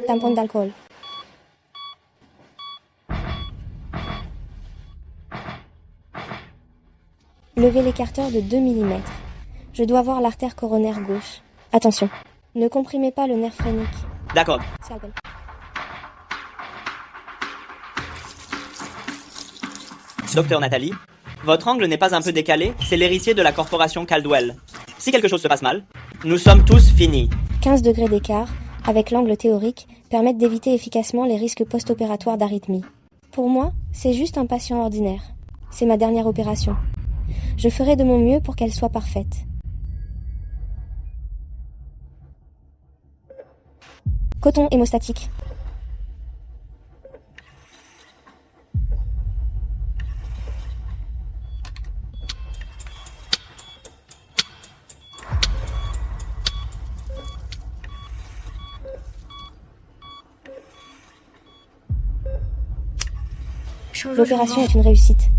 tampon d'alcool. Levez l'écarteur de 2 mm. Je dois voir l'artère coronaire gauche. Attention, ne comprimez pas le nerf phrénique. D'accord. Scalpel. Docteur Nathalie, votre angle n'est pas un peu décalé, c'est l'héritier de la corporation Caldwell. Si quelque chose se passe mal, nous sommes tous finis. 15 degrés d'écart, avec l'angle théorique, permettent d'éviter efficacement les risques post-opératoires d'arythmie. Pour moi, c'est juste un patient ordinaire. C'est ma dernière opération. Je ferai de mon mieux pour qu'elle soit parfaite. Coton hémostatique. L'opération est une réussite.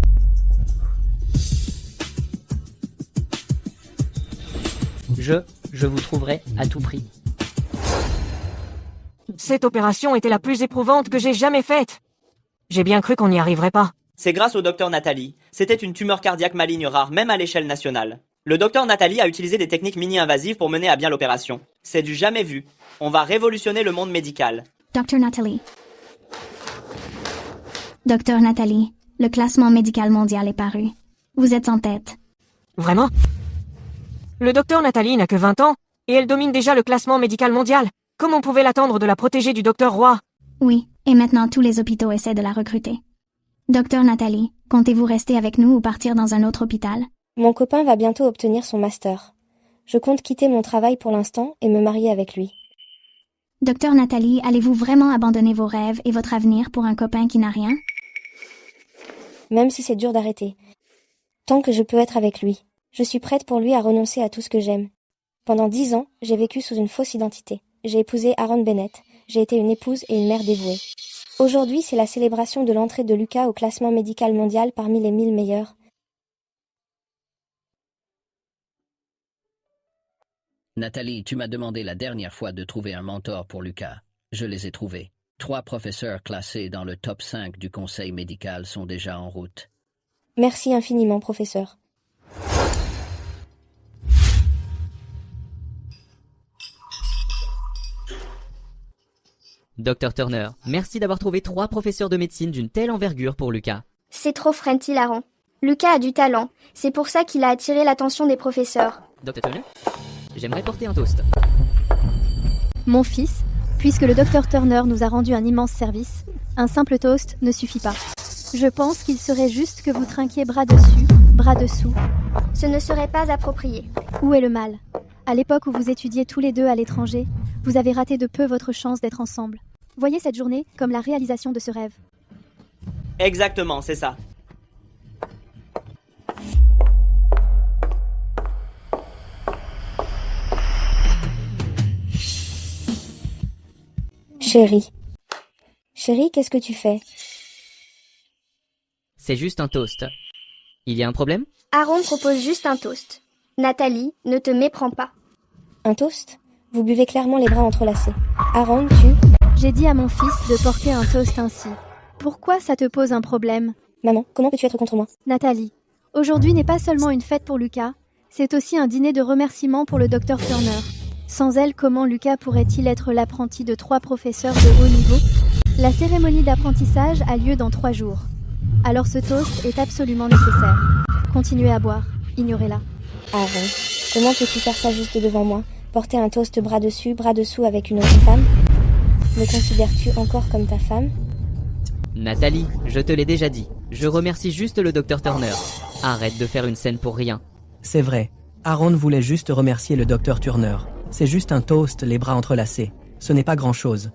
Je vous trouverai à tout prix. Cette opération était la plus éprouvante que j'ai jamais faite. J'ai bien cru qu'on n'y arriverait pas. C'est grâce au docteur Nathalie. C'était une tumeur cardiaque maligne rare, même à l'échelle nationale. Le docteur Nathalie a utilisé des techniques mini-invasives pour mener à bien l'opération. C'est du jamais vu. On va révolutionner le monde médical. Docteur Nathalie. Docteur Nathalie, le classement médical mondial est paru. Vous êtes en tête. Vraiment? Le docteur Nathalie n'a que 20 ans, et elle domine déjà le classement médical mondial. Comment on pouvait l'attendre de la protéger du docteur Roy? Oui, et maintenant tous les hôpitaux essaient de la recruter. Docteur Nathalie, comptez-vous rester avec nous ou partir dans un autre hôpital? Mon copain va bientôt obtenir son master. Je compte quitter mon travail pour l'instant et me marier avec lui. Docteur Nathalie, allez-vous vraiment abandonner vos rêves et votre avenir pour un copain qui n'a rien? Même si c'est dur d'arrêter. Tant que je peux être avec lui, je suis prête pour lui à renoncer à tout ce que j'aime. Pendant 10 ans, j'ai vécu sous une fausse identité. J'ai épousé Aaron Bennett. J'ai été une épouse et une mère dévouée. Aujourd'hui, c'est la célébration de l'entrée de Lucas au classement médical mondial parmi les 1000 meilleurs. Nathalie, tu m'as demandé la dernière fois de trouver un mentor pour Lucas. Je les ai trouvés. 3 professeurs classés dans le top 5 du conseil médical sont déjà en route. Merci infiniment, professeur. Docteur Turner, merci d'avoir trouvé 3 professeurs de médecine d'une telle envergure pour Lucas. C'est trop Frenty Laran. Lucas a du talent. C'est pour ça qu'il a attiré l'attention des professeurs. Docteur Turner, j'aimerais porter un toast. Mon fils, puisque le docteur Turner nous a rendu un immense service, un simple toast ne suffit pas. Je pense qu'il serait juste que vous trinquiez bras dessus, bras dessous. Ce ne serait pas approprié. Où est le mal? À l'époque où vous étudiez tous les deux à l'étranger, vous avez raté de peu votre chance d'être ensemble. Voyez cette journée comme la réalisation de ce rêve. Exactement, c'est ça. Chérie. Chérie, qu'est-ce que tu fais? C'est juste un toast. Il y a un problème? Aaron propose juste un toast. Nathalie, ne te méprends pas. Un toast? Vous buvez clairement les bras entrelacés. Aaron, tu... J'ai dit à mon fils de porter un toast ainsi. Pourquoi ça te pose un problème? Maman, comment peux-tu être contre moi? Nathalie, aujourd'hui n'est pas seulement une fête pour Lucas, c'est aussi un dîner de remerciement pour le docteur Turner. Sans elle, comment Lucas pourrait-il être l'apprenti de 3 professeurs de haut niveau? La cérémonie d'apprentissage a lieu dans 3 jours. Alors ce toast est absolument nécessaire. Continuez à boire, ignorez-la. Aaron, comment peux-tu faire ça juste devant moi? Porter un toast bras dessus, bras dessous avec une autre femme? Me considères-tu encore comme ta femme? Nathalie, je te l'ai déjà dit. Je remercie juste le docteur Turner. Arrête de faire une scène pour rien. C'est vrai. Aaron voulait juste remercier le docteur Turner. C'est juste un toast, les bras entrelacés. Ce n'est pas grand-chose.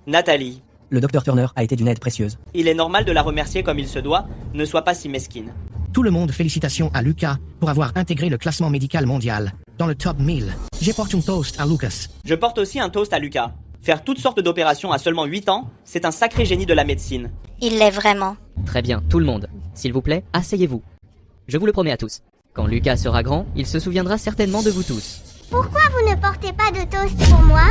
Nathalie, Le docteur Turner a été d'une aide précieuse. il est normal de la remercier comme il se doit. Ne sois pas si mesquine. Tout le monde, félicitations à Lucas pour avoir intégré le classement médical mondial dans le top 1000. J'apporte un toast à Lucas. Je porte aussi un toast à Lucas. Faire toutes sortes d'opérations à seulement 8 ans, c'est un sacré génie de la médecine. Il l'est vraiment. Très bien, tout le monde. S'il vous plaît, asseyez-vous. Je vous le promets à tous. Quand Lucas sera grand, il se souviendra certainement de vous tous. Pourquoi vous ne portez pas de toast pour moi?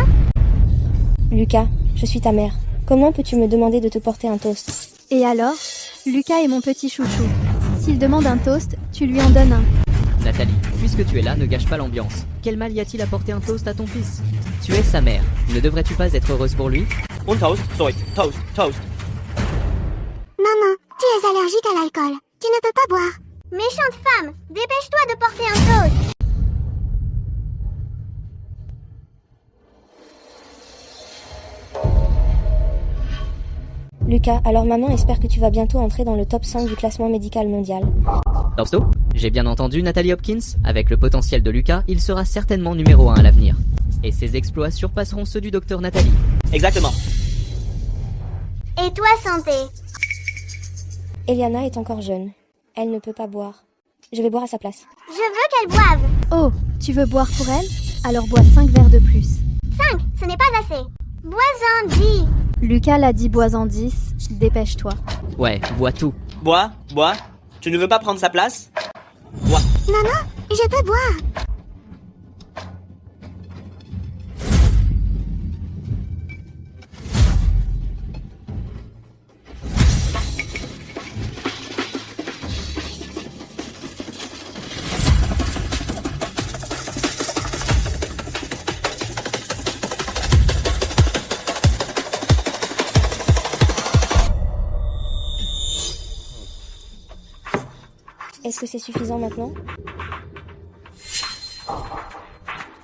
Lucas, Je suis ta mère. Comment peux-tu me demander de te porter un toast? Et alors? Lucas est mon petit chouchou. S'il demande un toast, tu lui en donnes un. Nathalie, puisque tu es là, ne gâche pas l'ambiance. Quel mal y a-t-il à porter un toast à ton fils? Tu es sa mère. Ne devrais-tu pas être heureuse pour lui? Un toast, soit, toast, toast. Maman, tu es allergique à l'alcool. Tu ne peux pas boire. Méchante femme, dépêche-toi de porter un toast. Lucas, alors maman espère que tu vas bientôt entrer dans le top 5 du classement médical mondial. Torsto? J'ai bien entendu Nathalie Hopkins. Avec le potentiel de Lucas, il sera certainement numéro 1 à l'avenir. Et ses exploits surpasseront ceux du docteur Nathalie. Exactement. Et toi, santé? Eliana est encore jeune. Elle ne peut pas boire. Je vais boire à sa place. Je veux qu'elle boive. Oh, tu veux boire pour elle? Alors bois 5 verres de plus. 5, ce n'est pas assez. Bois-en 10. Lucas l'a dit bois-en 10, dépêche-toi. Ouais, bois tout. Bois. Tu ne veux pas prendre sa place? Bois. Maman, je peux boire. Est-ce que c'est suffisant maintenant?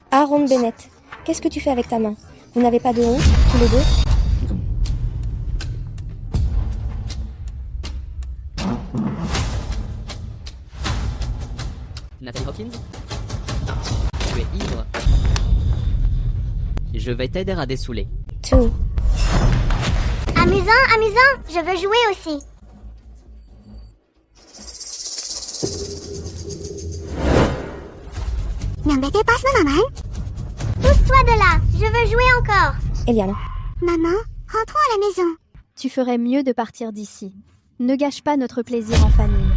Aaron Bennett, qu'est-ce que tu fais avec ta main? Vous n'avez pas de honte, tous les deux? Nathalie Hopkins? Tu es ivre. Je vais t'aider à dessouler. Two. Amusant, amusant, je veux jouer aussi. N'embêtez pas ce maman. Pousse-toi de là, je veux jouer encore. Eliana. Maman, rentrons à la maison. Tu ferais mieux de partir d'ici. Ne gâche pas notre plaisir en famille.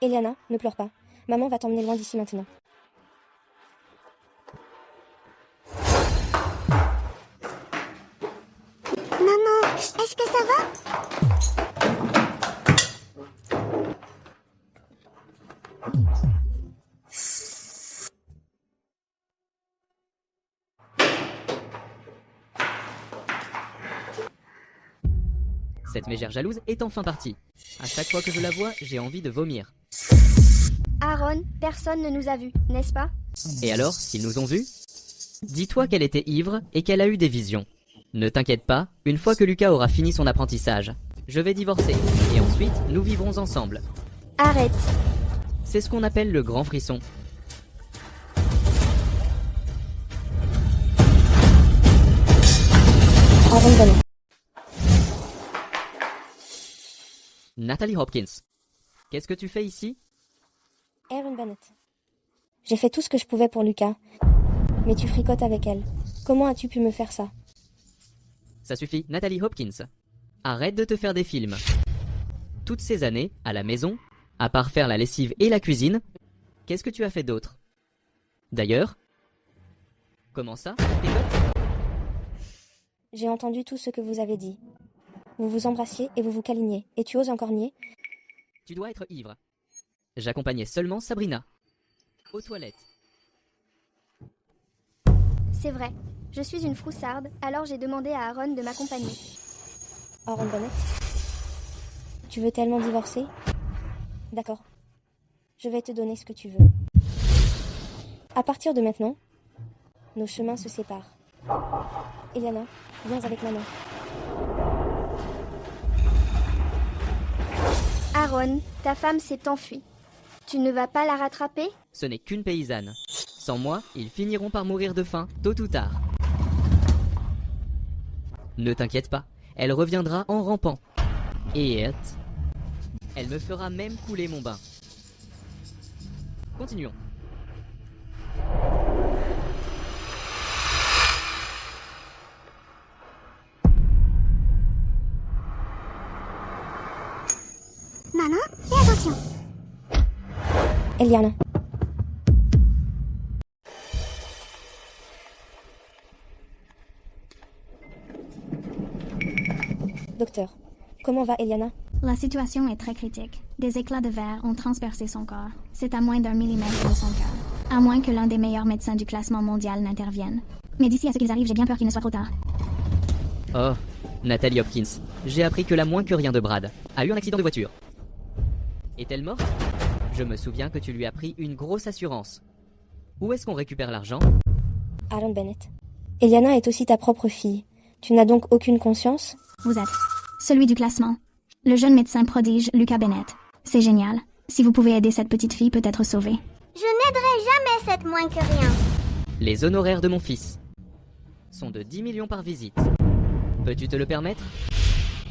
Eliana, ne pleure pas. Maman va t'emmener loin d'ici maintenant. Maman, est-ce que ça va? Cette mégère jalouse est enfin partie. À chaque fois que je la vois, j'ai envie de vomir. Aaron, personne ne nous a vus, n'est-ce pas? Et alors, s'ils nous ont vus? Dis-toi qu'elle était ivre et qu'elle a eu des visions. Ne t'inquiète pas, une fois que Lucas aura fini son apprentissage, je vais divorcer, et ensuite nous vivrons ensemble. Arrête. C'est ce qu'on appelle le grand frisson. Aaron Bennett. Nathalie Hopkins, qu'est-ce que tu fais ici? Aaron Bennett. J'ai fait tout ce que je pouvais pour Lucas, mais tu fricotes avec elle. Comment as-tu pu me faire ça? Ça suffit, Nathalie Hopkins. Arrête de te faire des films. Toutes ces années, à la maison, à part faire la lessive et la cuisine, qu'est-ce que tu as fait d'autre? D'ailleurs, comment ça? Fricote? J'ai entendu tout ce que vous avez dit. Vous vous embrassiez et vous vous câliniez, et tu oses encore nier? Tu dois être ivre. J'accompagnais seulement Sabrina. Aux toilettes. C'est vrai, je suis une froussarde, alors j'ai demandé à Aaron de m'accompagner. Aaron Bennett? Tu veux tellement divorcer? D'accord. Je vais te donner ce que tu veux. À partir de maintenant, nos chemins se séparent. Eliana, viens avec maman. Aaron, ta femme s'est enfuie. Tu ne vas pas la rattraper? Ce n'est qu'une paysanne. Sans moi, ils finiront par mourir de faim, tôt ou tard. Ne t'inquiète pas, elle reviendra en rampant. Et elle me fera même couler mon bain. Continuons. Maman, fais attention. Eliana. Docteur, comment va Eliana? La situation est très critique. Des éclats de verre ont transpercé son corps. C'est à moins d'1 millimètre de son cœur. À moins que l'un des meilleurs médecins du classement mondial n'intervienne. Mais d'ici à ce qu'ils arrivent, j'ai bien peur qu'il ne soit trop tard. Oh, Nathalie Hopkins, j'ai appris que la moins que rien de Brad a eu un accident de voiture. Est-elle morte? Je me souviens que tu lui as pris une grosse assurance. Où est-ce qu'on récupère l'argent? Aaron Bennett. Eliana est aussi ta propre fille. Tu n'as donc aucune conscience? Vous êtes celui du classement. Le jeune médecin prodige Lucas Bennett. C'est génial. Si vous pouvez aider cette petite fille, peut être sauvée. Je n'aiderai jamais cette moins que rien. Les honoraires de mon fils sont de 10 millions par visite. Peux-tu te le permettre?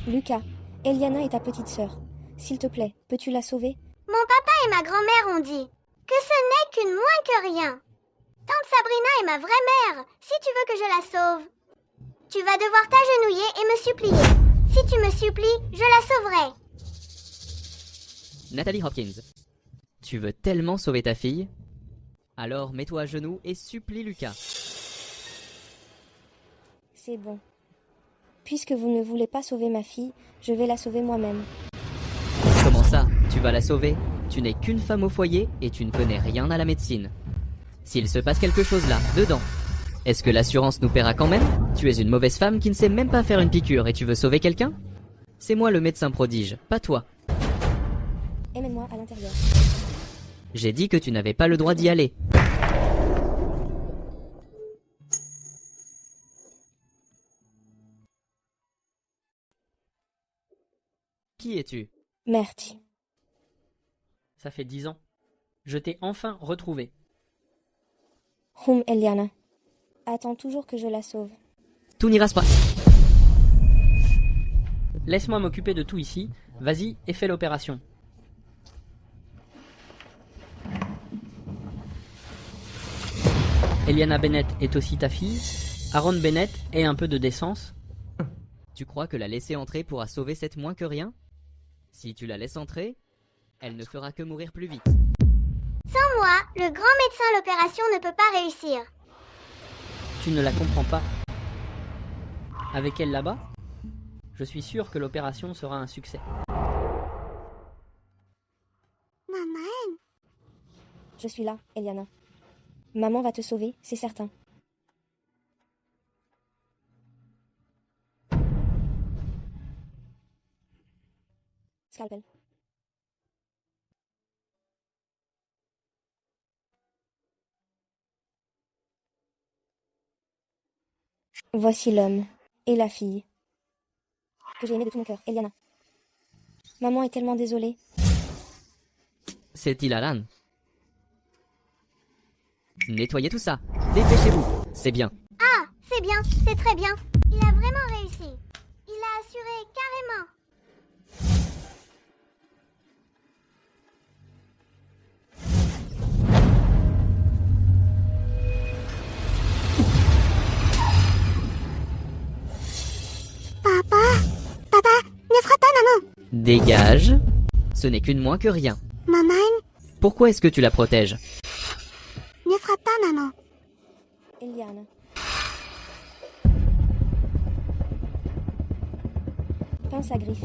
Lucas, Eliana est ta petite sœur. S'il te plaît, peux-tu la sauver? Mon papa et ma grand-mère ont dit que ce n'est qu'une moins que rien. Tante Sabrina est ma vraie mère, si tu veux que je la sauve. Tu vas devoir t'agenouiller et me supplier. Si tu me supplies, je la sauverai. Nathalie Hopkins, tu veux tellement sauver ta fille? Alors mets-toi à genoux et supplie Lucas. C'est bon. Puisque vous ne voulez pas sauver ma fille, je vais la sauver moi-même. Comment ça, tu vas la sauver? Tu n'es qu'une femme au foyer et tu ne connais rien à la médecine. S'il se passe quelque chose là, dedans, est-ce que l'assurance nous paiera quand même? Tu es une mauvaise femme qui ne sait même pas faire une piqûre et tu veux sauver quelqu'un? C'est moi le médecin prodige, pas toi. Emmène-moi à l'intérieur. J'ai dit que tu n'avais pas le droit d'y aller. Qui es-tu? Merci. Ça fait 10 ans. Je t'ai enfin retrouvé. Eliana. Attends toujours que je la sauve. Tout n'ira pas. Laisse-moi m'occuper de tout ici. Vas-y et fais l'opération. Eliana Bennett est aussi ta fille. Aaron Bennett ait un peu de décence. Tu crois que la laisser entrer pourra sauver cette moins que rien? Si tu la laisses entrer, elle ne fera que mourir plus vite. Sans moi, le grand médecin à l'opération ne peut pas réussir. Tu ne la comprends pas. Avec elle là-bas, je suis sûr que l'opération sera un succès. Maman. Je suis là, Eliana. Maman va te sauver, c'est certain. Scalpel. Voici l'homme et la fille que j'ai aimé de tout mon cœur, Eliana. Maman est tellement désolée. C'est Ilaran. Nettoyez tout ça. Dépêchez-vous. C'est bien. Ah, c'est bien, c'est très bien. Il a vraiment réussi. Il a assuré carrément. Papa, ne frappe pas maman. Dégage. Ce n'est qu'une moins que rien. Maman, Pourquoi est-ce que tu la protèges? ne frappe pas maman. Eliana. Pince à griffe.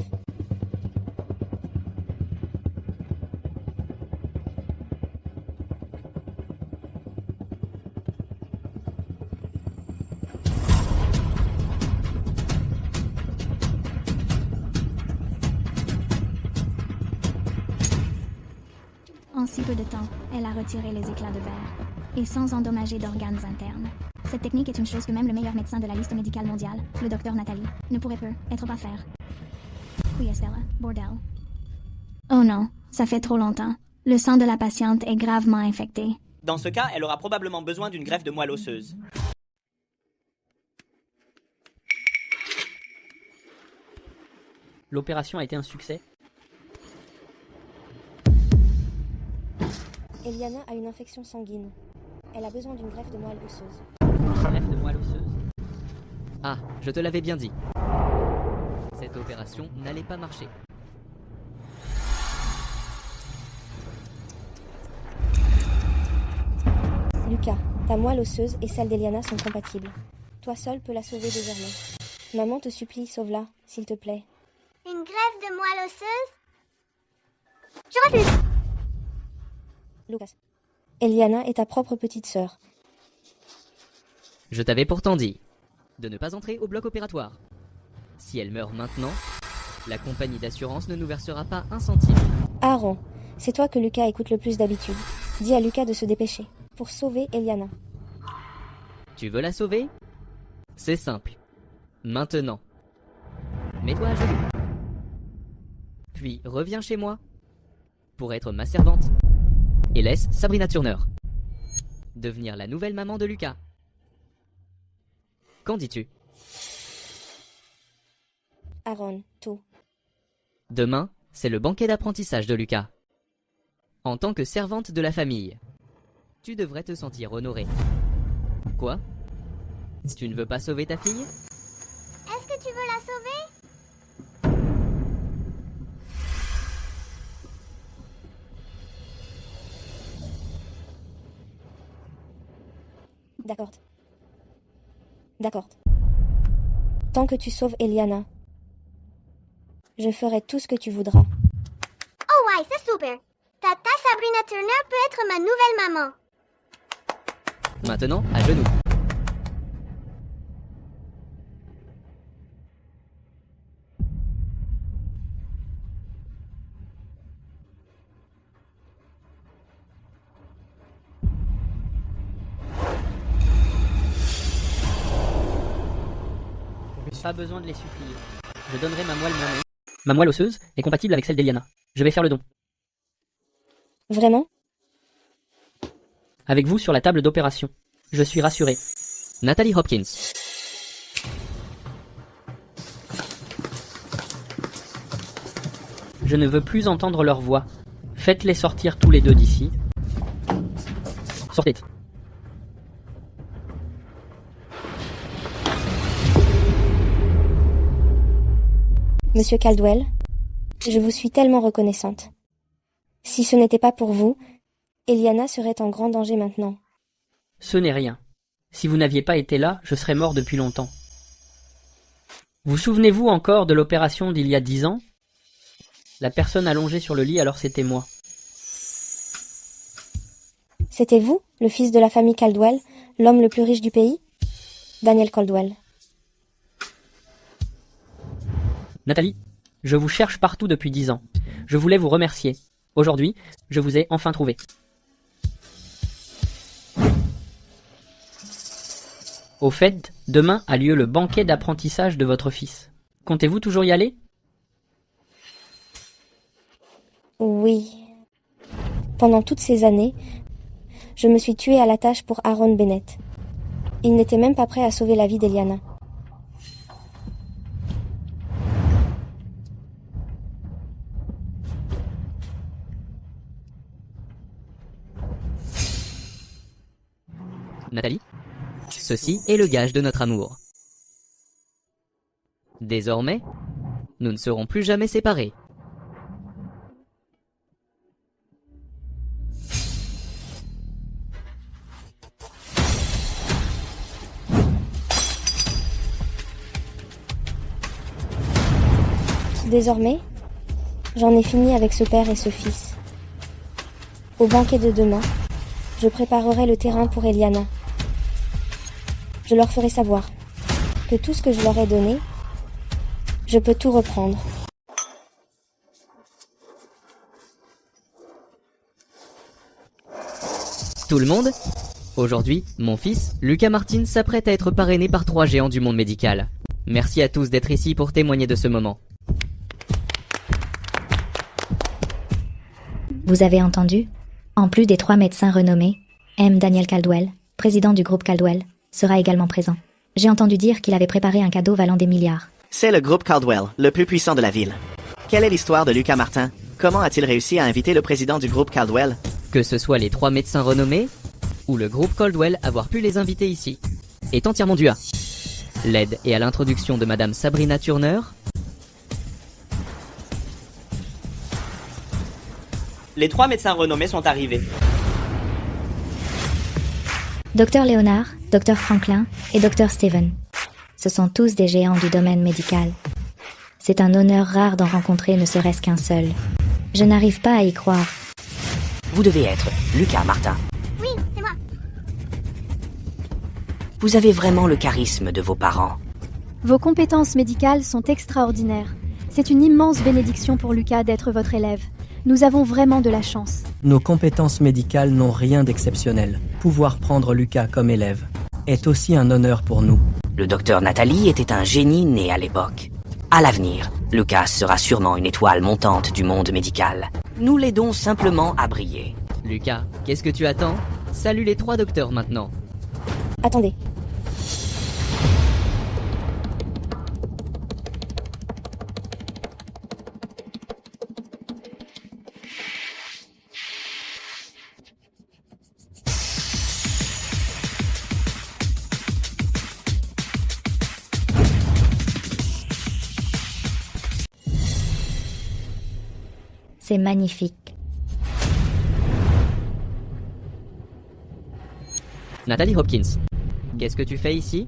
En si peu de temps, elle a retiré les éclats de verre, et sans endommager d'organes internes. Cette technique est une chose que même le meilleur médecin de la liste médicale mondiale, le docteur Nathalie, ne pourrait être pas faire. Oui, Estella, bordel. Oh non, ça fait trop longtemps. Le sang de la patiente est gravement infecté. Dans ce cas, elle aura probablement besoin d'une greffe de moelle osseuse. L'opération a été un succès. Eliana a une infection sanguine. Elle a besoin d'une greffe de moelle osseuse. Greffe de moelle osseuse. Ah, je te l'avais bien dit. Cette opération n'allait pas marcher. Lucas, ta moelle osseuse et celle d'Eliana sont compatibles. Toi seul peux la sauver désormais. Maman te supplie, sauve-la, s'il te plaît. Une greffe de moelle osseuse? Je refuse. Lucas. Eliana est ta propre petite sœur. Je t'avais pourtant dit de ne pas entrer au bloc opératoire. Si elle meurt maintenant, la compagnie d'assurance ne nous versera pas un centime. Aaron, c'est toi que Lucas écoute le plus d'habitude. Dis à Lucas de se dépêcher pour sauver Eliana. Tu veux la sauver? C'est simple. Maintenant. Mets-toi à genoux. Puis reviens chez moi pour être ma servante. Et laisse Sabrina Turner devenir la nouvelle maman de Lucas. Qu'en dis-tu? Aaron, tout. Demain, c'est le banquet d'apprentissage de Lucas. En tant que servante de la famille, tu devrais te sentir honorée. Quoi? Tu ne veux pas sauver ta fille? Est-ce que tu veux la sauver? D'accord. D'accord. Tant que tu sauves Eliana, je ferai tout ce que tu voudras. Oh ouais, c'est super. Tata Sabrina Turner peut être ma nouvelle maman. Maintenant, à genoux. Pas besoin de les supplier. Je donnerai ma moelle moi-même. Ma moelle osseuse est compatible avec celle d'Eliana. Je vais faire le don. Vraiment? Avec vous sur la table d'opération. Je suis rassuré. Natalie Hopkins. Je ne veux plus entendre leur voix. Faites-les sortir tous les deux d'ici. Sortez. Monsieur Caldwell, je vous suis tellement reconnaissante. Si ce n'était pas pour vous, Eliana serait en grand danger maintenant. Ce n'est rien. Si vous n'aviez pas été là, je serais mort depuis longtemps. Vous souvenez-vous encore de l'opération d'il y a 10 ans? La personne allongée sur le lit, alors c'était moi. C'était vous, le fils de la famille Caldwell, l'homme le plus riche du pays? Daniel Caldwell. Nathalie, je vous cherche partout depuis 10 ans. Je voulais vous remercier. Aujourd'hui, je vous ai enfin trouvé. Au fait, demain a lieu le banquet d'apprentissage de votre fils. Comptez-vous toujours y aller? Oui. Pendant toutes ces années, je me suis tuée à la tâche pour Aaron Bennett. Il n'était même pas prêt à sauver la vie d'Eliana. Nathalie, ceci est le gage de notre amour. Désormais, nous ne serons plus jamais séparés. Désormais, j'en ai fini avec ce père et ce fils. Au banquet de demain, je préparerai le terrain pour Eliana. Je leur ferai savoir que tout ce que je leur ai donné, je peux tout reprendre. Tout le monde? Aujourd'hui, mon fils, Lucas Martin, s'apprête à être parrainé par 3 géants du monde médical. Merci à tous d'être ici pour témoigner de ce moment. Vous avez entendu? En plus des 3 médecins renommés, M. Daniel Caldwell, président du groupe Caldwell, sera également présent. J'ai entendu dire qu'il avait préparé un cadeau valant des milliards. C'est le groupe Caldwell, le plus puissant de la ville. Quelle est l'histoire de Lucas Martin? Comment a-t-il réussi à inviter le président du groupe Caldwell? Que ce soit les 3 médecins renommés, ou le groupe Caldwell avoir pu les inviter ici, est entièrement dû à l'aide et à l'introduction de Madame Sabrina Turner. Les 3 médecins renommés sont arrivés. Dr Leonard, Dr Franklin et Dr Steven. Ce sont tous des géants du domaine médical. C'est un honneur rare d'en rencontrer ne serait-ce qu'un seul. Je n'arrive pas à y croire. Vous devez être Lucas Martin. Oui, c'est moi. Vous avez vraiment le charisme de vos parents. Vos compétences médicales sont extraordinaires. C'est une immense bénédiction pour Lucas d'être votre élève. Nous avons vraiment de la chance. Nos compétences médicales n'ont rien d'exceptionnel. Pouvoir prendre Lucas comme élève est aussi un honneur pour nous. Le docteur Nathalie était un génie né à l'époque. À l'avenir, Lucas sera sûrement une étoile montante du monde médical. Nous l'aidons simplement à briller. Lucas, qu'est-ce que tu attends? Salut les 3 docteurs maintenant. Attendez. C'est magnifique. Natalie Hopkins, qu'est-ce que tu fais ici?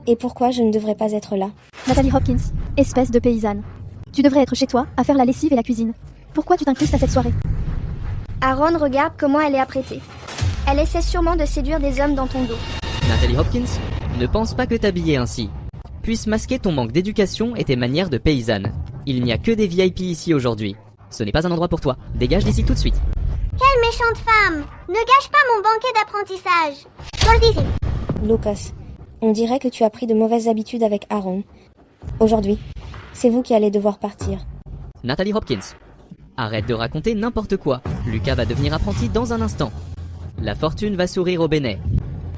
Et pourquoi je ne devrais pas être là? Natalie Hopkins, espèce de paysanne. Tu devrais être chez toi, à faire la lessive et la cuisine. Pourquoi tu t'incrustes à cette soirée? Aaron, regarde comment elle est apprêtée. Elle essaie sûrement de séduire des hommes dans ton dos. Natalie Hopkins, ne pense pas que t'habiller ainsi. Puisse masquer ton manque d'éducation et tes manières de paysanne. Il n'y a que des VIP ici aujourd'hui. Ce n'est pas un endroit pour toi. Dégage d'ici tout de suite. Quelle méchante femme! Ne gâche pas mon banquet d'apprentissage. Sors d'ici. Lucas, on dirait que tu as pris de mauvaises habitudes avec Aaron. Aujourd'hui, c'est vous qui allez devoir partir. Natalie Hopkins, arrête de raconter n'importe quoi. Lucas va devenir apprenti dans un instant. La fortune va sourire au bénet.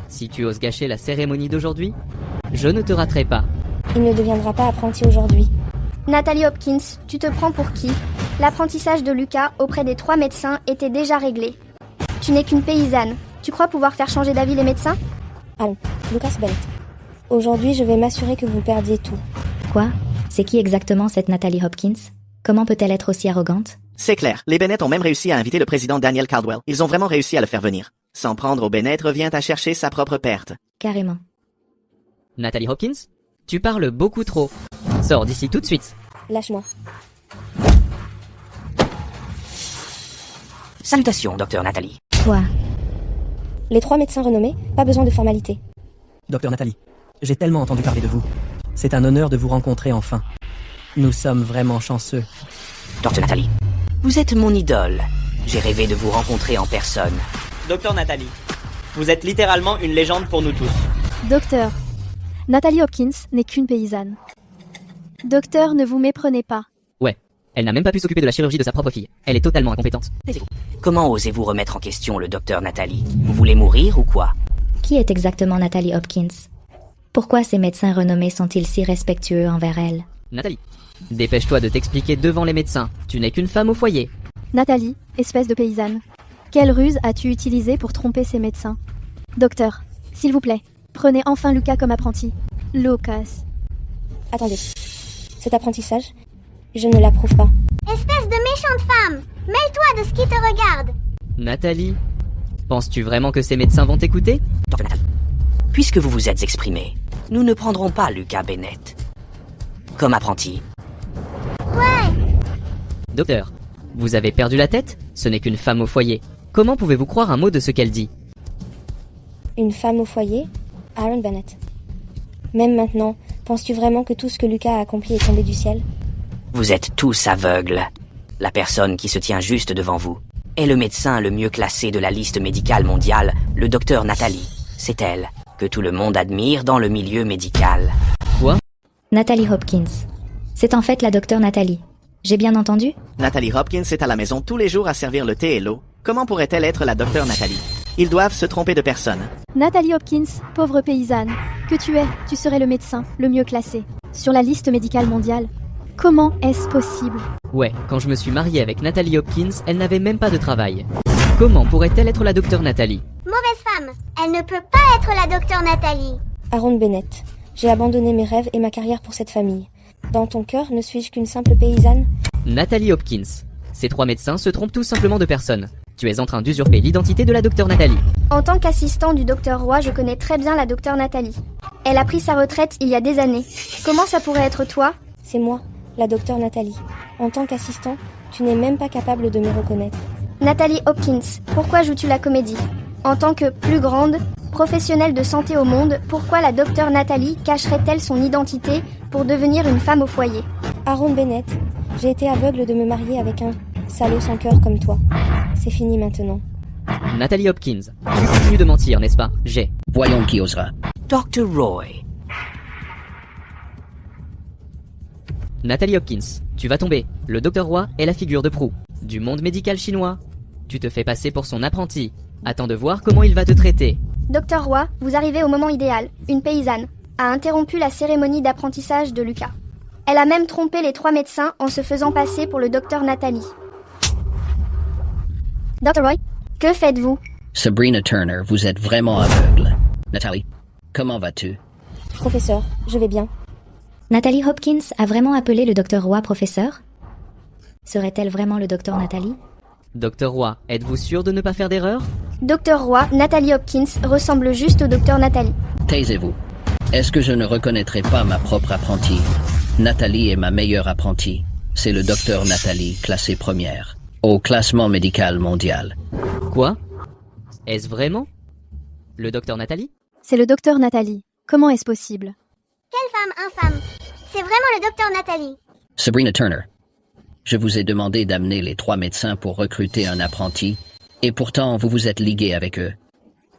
Si tu oses gâcher la cérémonie d'aujourd'hui, je ne te raterai pas. Il ne deviendra pas apprenti aujourd'hui. Nathalie Hopkins, tu te prends pour qui? L'apprentissage de Lucas auprès des 3 médecins était déjà réglé. Tu n'es qu'une paysanne. Tu crois pouvoir faire changer d'avis les médecins? Allons, Lucas Bennett. Aujourd'hui, je vais m'assurer que vous perdiez tout. Quoi? C'est qui exactement cette Natalie Hopkins? Comment peut-elle être aussi arrogante? C'est clair, les Bennett ont même réussi à inviter le président Daniel Caldwell. Ils ont vraiment réussi à le faire venir. S'en prendre au Bennett revient à chercher sa propre perte. Carrément. Natalie Hopkins, tu parles beaucoup trop. Sors d'ici tout de suite. Lâche-moi. Salutations, docteur Nathalie. Quoi? Les 3 médecins renommés, pas besoin de formalité. Docteur Nathalie, j'ai tellement entendu parler de vous. C'est un honneur de vous rencontrer enfin. Nous sommes vraiment chanceux. Docteur Nathalie, vous êtes mon idole. J'ai rêvé de vous rencontrer en personne. Docteur Nathalie, vous êtes littéralement une légende pour nous tous. Docteur, Natalie Hopkins n'est qu'une paysanne. Docteur, ne vous méprenez pas. Ouais, elle n'a même pas pu s'occuper de la chirurgie de sa propre fille. Elle est totalement incompétente. Comment osez-vous remettre en question le docteur Nathalie? Vous voulez mourir ou quoi? Qui est exactement Natalie Hopkins? Pourquoi ces médecins renommés sont-ils si respectueux envers elle? Nathalie, dépêche-toi de t'expliquer devant les médecins. Tu n'es qu'une femme au foyer. Nathalie, espèce de paysanne. Quelle ruse as-tu utilisée pour tromper ces médecins? Docteur, s'il vous plaît, prenez enfin Lucas comme apprenti. Lucas. Attendez. Cet apprentissage, je ne l'approuve pas. Espèce de méchante femme! Mêle-toi de ce qui te regarde! Nathalie, penses-tu vraiment que ces médecins vont t'écouter? Docteur Nathalie, puisque vous vous êtes exprimé, nous ne prendrons pas Lucas Bennett comme apprenti. Ouais! Docteur, vous avez perdu la tête? Ce n'est qu'une femme au foyer. Comment pouvez-vous croire un mot de ce qu'elle dit? Une femme au foyer? Aaron Bennett. Même maintenant, penses-tu vraiment que tout ce que Lucas a accompli est tombé du ciel? Vous êtes tous aveugles. La personne qui se tient juste devant vous est le médecin le mieux classé de la liste médicale mondiale, le docteur Nathalie. C'est elle que tout le monde admire dans le milieu médical. Quoi? Natalie Hopkins. C'est en fait la docteure Nathalie. J'ai bien entendu? Nathalie Hopkins est à la maison tous les jours à servir le thé et l'eau. Comment pourrait-elle être la docteure Nathalie? Ils doivent se tromper de personne. Nathalie Hopkins, pauvre paysanne. Que tu serais le médecin le mieux classé sur la liste médicale mondiale. Comment est-ce possible? Ouais, quand je me suis marié avec Natalie Hopkins, elle n'avait même pas de travail. Comment pourrait-elle être la docteure Nathalie? Mauvaise femme! Elle ne peut pas être la docteure Nathalie! Aaron Bennett, j'ai abandonné mes rêves et ma carrière pour cette famille. Dans ton cœur, ne suis-je qu'une simple paysanne? Natalie Hopkins. Ces 3 médecins se trompent tout simplement de personne. Tu es en train d'usurper l'identité de la docteure Nathalie. En tant qu'assistant du docteur Roy, je connais très bien la docteure Nathalie. Elle a pris sa retraite il y a des années. Comment ça pourrait être toi? C'est moi, la docteure Nathalie. En tant qu'assistant, tu n'es même pas capable de me reconnaître. Nathalie Hopkins, pourquoi joues-tu la comédie? En tant que plus grande professionnelle de santé au monde, pourquoi la docteure Nathalie cacherait-elle son identité pour devenir une femme au foyer? Aaron Bennett, j'ai été aveugle de me marier avec un salaud sans cœur comme toi. C'est fini maintenant. Nathalie Hopkins, tu continues de mentir, n'est-ce pas? Voyons qui osera. Dr. Roy. Nathalie Hopkins, tu vas tomber. Le Dr. Roy est la figure de proue du monde médical chinois. Tu te fais passer pour son apprenti. Attends de voir comment il va te traiter. Docteur Roy, vous arrivez au moment idéal. Une paysanne a interrompu la cérémonie d'apprentissage de Lucas. Elle a même trompé les 3 médecins en se faisant passer pour le docteur Nathalie. Dr. Roy, que faites-vous? Sabrina Turner, vous êtes vraiment aveugle. Nathalie, comment vas-tu? Professeur, je vais bien. Nathalie Hopkins a vraiment appelé le Dr. Roy professeur? Serait-elle vraiment le Dr. Nathalie? Dr. Roy, êtes-vous sûr de ne pas faire d'erreur? Docteur Roy, Nathalie Hopkins ressemble juste au docteur Nathalie. Taisez-vous. Est-ce que je ne reconnaîtrai pas ma propre apprentie? Nathalie est ma meilleure apprentie. C'est le docteur Nathalie, classée première, au classement médical mondial. Quoi? Est-ce vraiment le docteur Nathalie? C'est le docteur Nathalie. Comment est-ce possible? Quelle femme infâme! C'est vraiment le docteur Nathalie. Sabrina Turner, je vous ai demandé d'amener les 3 médecins pour recruter un apprenti, et pourtant vous vous êtes ligué avec eux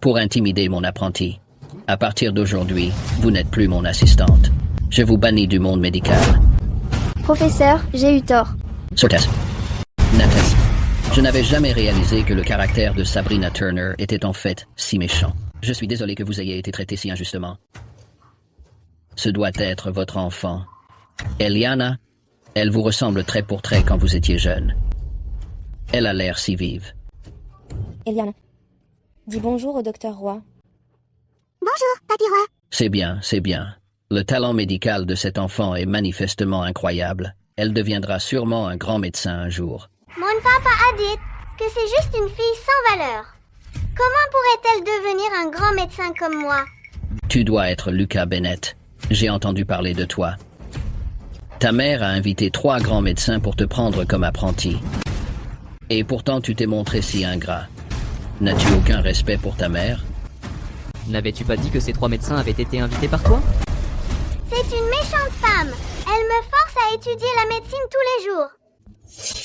pour intimider mon apprenti. À partir d'aujourd'hui, vous n'êtes plus mon assistante. Je vous bannis du monde médical. Professeur, j'ai eu tort. Certes. Nathalie, je n'avais jamais réalisé que le caractère de Sabrina Turner était en fait si méchant. Je suis désolé que vous ayez été traité si injustement. Ce doit être votre enfant. Eliana, elle vous ressemble trait pour trait quand vous étiez jeune. Elle a l'air si vive. Eliana, dis bonjour au docteur Roy. Bonjour, Papy Roy. C'est bien, c'est bien. Le talent médical de cet enfant est manifestement incroyable. Elle deviendra sûrement un grand médecin un jour. Mon papa a dit que c'est juste une fille sans valeur. Comment pourrait-elle devenir un grand médecin comme moi? Tu dois être Lucas Bennett. J'ai entendu parler de toi. Ta mère a invité 3 grands médecins pour te prendre comme apprenti. Et pourtant tu t'es montré si ingrat. N'as-tu aucun respect pour ta mère? N'avais-tu pas dit que ces 3 médecins avaient été invités par toi? C'est une méchante femme. Elle me force à étudier la médecine tous les jours.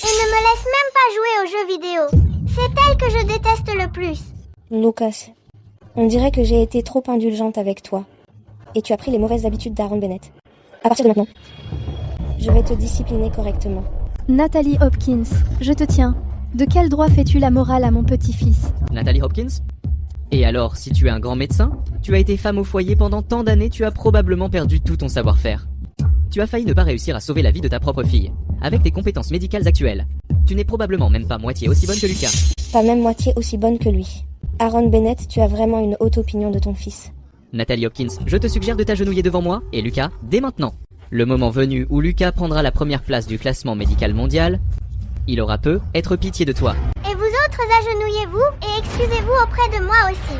Et ne me laisse même pas jouer aux jeux vidéo. C'est elle que je déteste le plus. Lucas, on dirait que j'ai été trop indulgente avec toi. Et tu as pris les mauvaises habitudes d'Aaron Bennett. À partir de maintenant, je vais te discipliner correctement. Nathalie Hopkins, je te tiens. De quel droit fais-tu la morale à mon petit-fils? Nathalie Hopkins? Et alors, si tu es un grand médecin, tu as été femme au foyer pendant tant d'années, tu as probablement perdu tout ton savoir-faire. Tu as failli ne pas réussir à sauver la vie de ta propre fille. Avec tes compétences médicales actuelles, tu n'es probablement même pas moitié aussi bonne que Lucas. Pas même moitié aussi bonne que lui. Aaron Bennett, tu as vraiment une haute opinion de ton fils. Nathalie Hopkins, je te suggère de t'agenouiller devant moi et Lucas dès maintenant. Le moment venu où Lucas prendra la première place du classement médical mondial, il aura peu être pitié de toi. Et vous autres, agenouillez-vous et excusez-vous auprès de moi aussi.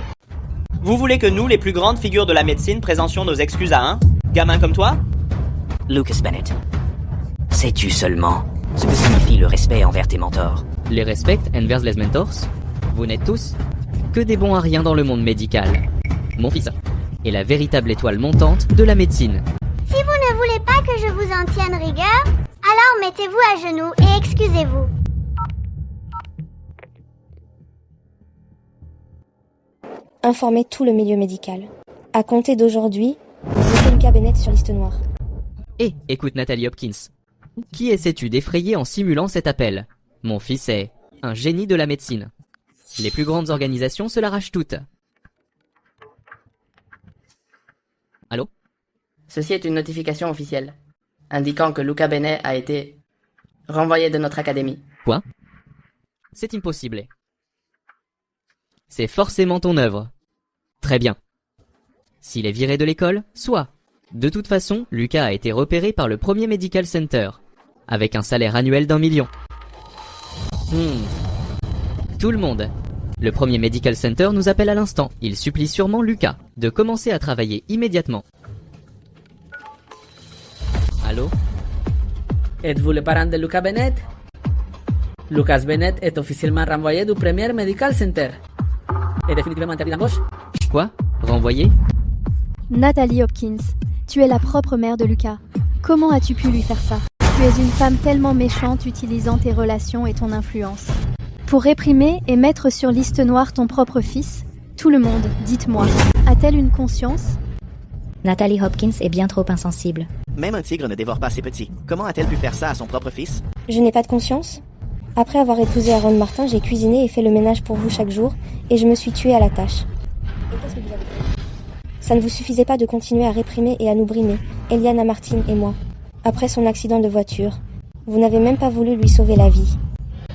Vous voulez que nous, les plus grandes figures de la médecine, présentions nos excuses à un gamin comme toi? Lucas Bennett, sais-tu seulement ce que signifie le respect envers tes mentors? Les respect envers les mentors? Vous n'êtes tous que des bons à rien dans le monde médical. Mon fils est la véritable étoile montante de la médecine. Si vous ne voulez pas que je vous en tienne rigueur, alors mettez-vous à genoux et excusez-vous. Informez tout le milieu médical. À compter d'aujourd'hui, mettez Lucas Bennett sur liste noire. Écoute Nathalie Hopkins. Qui essaies-tu d'effrayer en simulant cet appel? Mon fils est un génie de la médecine. Les plus grandes organisations se l'arrachent toutes. Allô? Ceci est une notification officielle, indiquant que Lucas Bennett a été renvoyé de notre académie. Quoi? C'est impossible. C'est forcément ton œuvre. Très bien. S'il est viré de l'école, soit. De toute façon, Lucas a été repéré par le premier Medical Center, avec un salaire annuel d'1 million. Tout le monde. Le premier Medical Center nous appelle à l'instant. Il supplie sûrement Lucas de commencer à travailler immédiatement. Allô? Êtes-vous le parent de Lucas Bennett? Lucas Bennett est officiellement renvoyé du Premier Medical Center. Et définitivement interdit d'embauche. Quoi? Renvoyé? Natalie Hopkins, tu es la propre mère de Lucas. Comment as-tu pu lui faire ça? Tu es une femme tellement méchante utilisant tes relations et ton influence. Pour réprimer et mettre sur liste noire ton propre fils? Tout le monde, dites-moi, a-t-elle une conscience? Natalie Hopkins est bien trop insensible. Même un tigre ne dévore pas ses petits. Comment a-t-elle pu faire ça à son propre fils? Je n'ai pas de conscience. Après avoir épousé Aaron Martin, j'ai cuisiné et fait le ménage pour vous chaque jour, et je me suis tuée à la tâche. Et qu'est-ce que vous avez fait? Ça ne vous suffisait pas de continuer à réprimer et à nous brimer, Eliana Martin et moi. Après son accident de voiture, vous n'avez même pas voulu lui sauver la vie.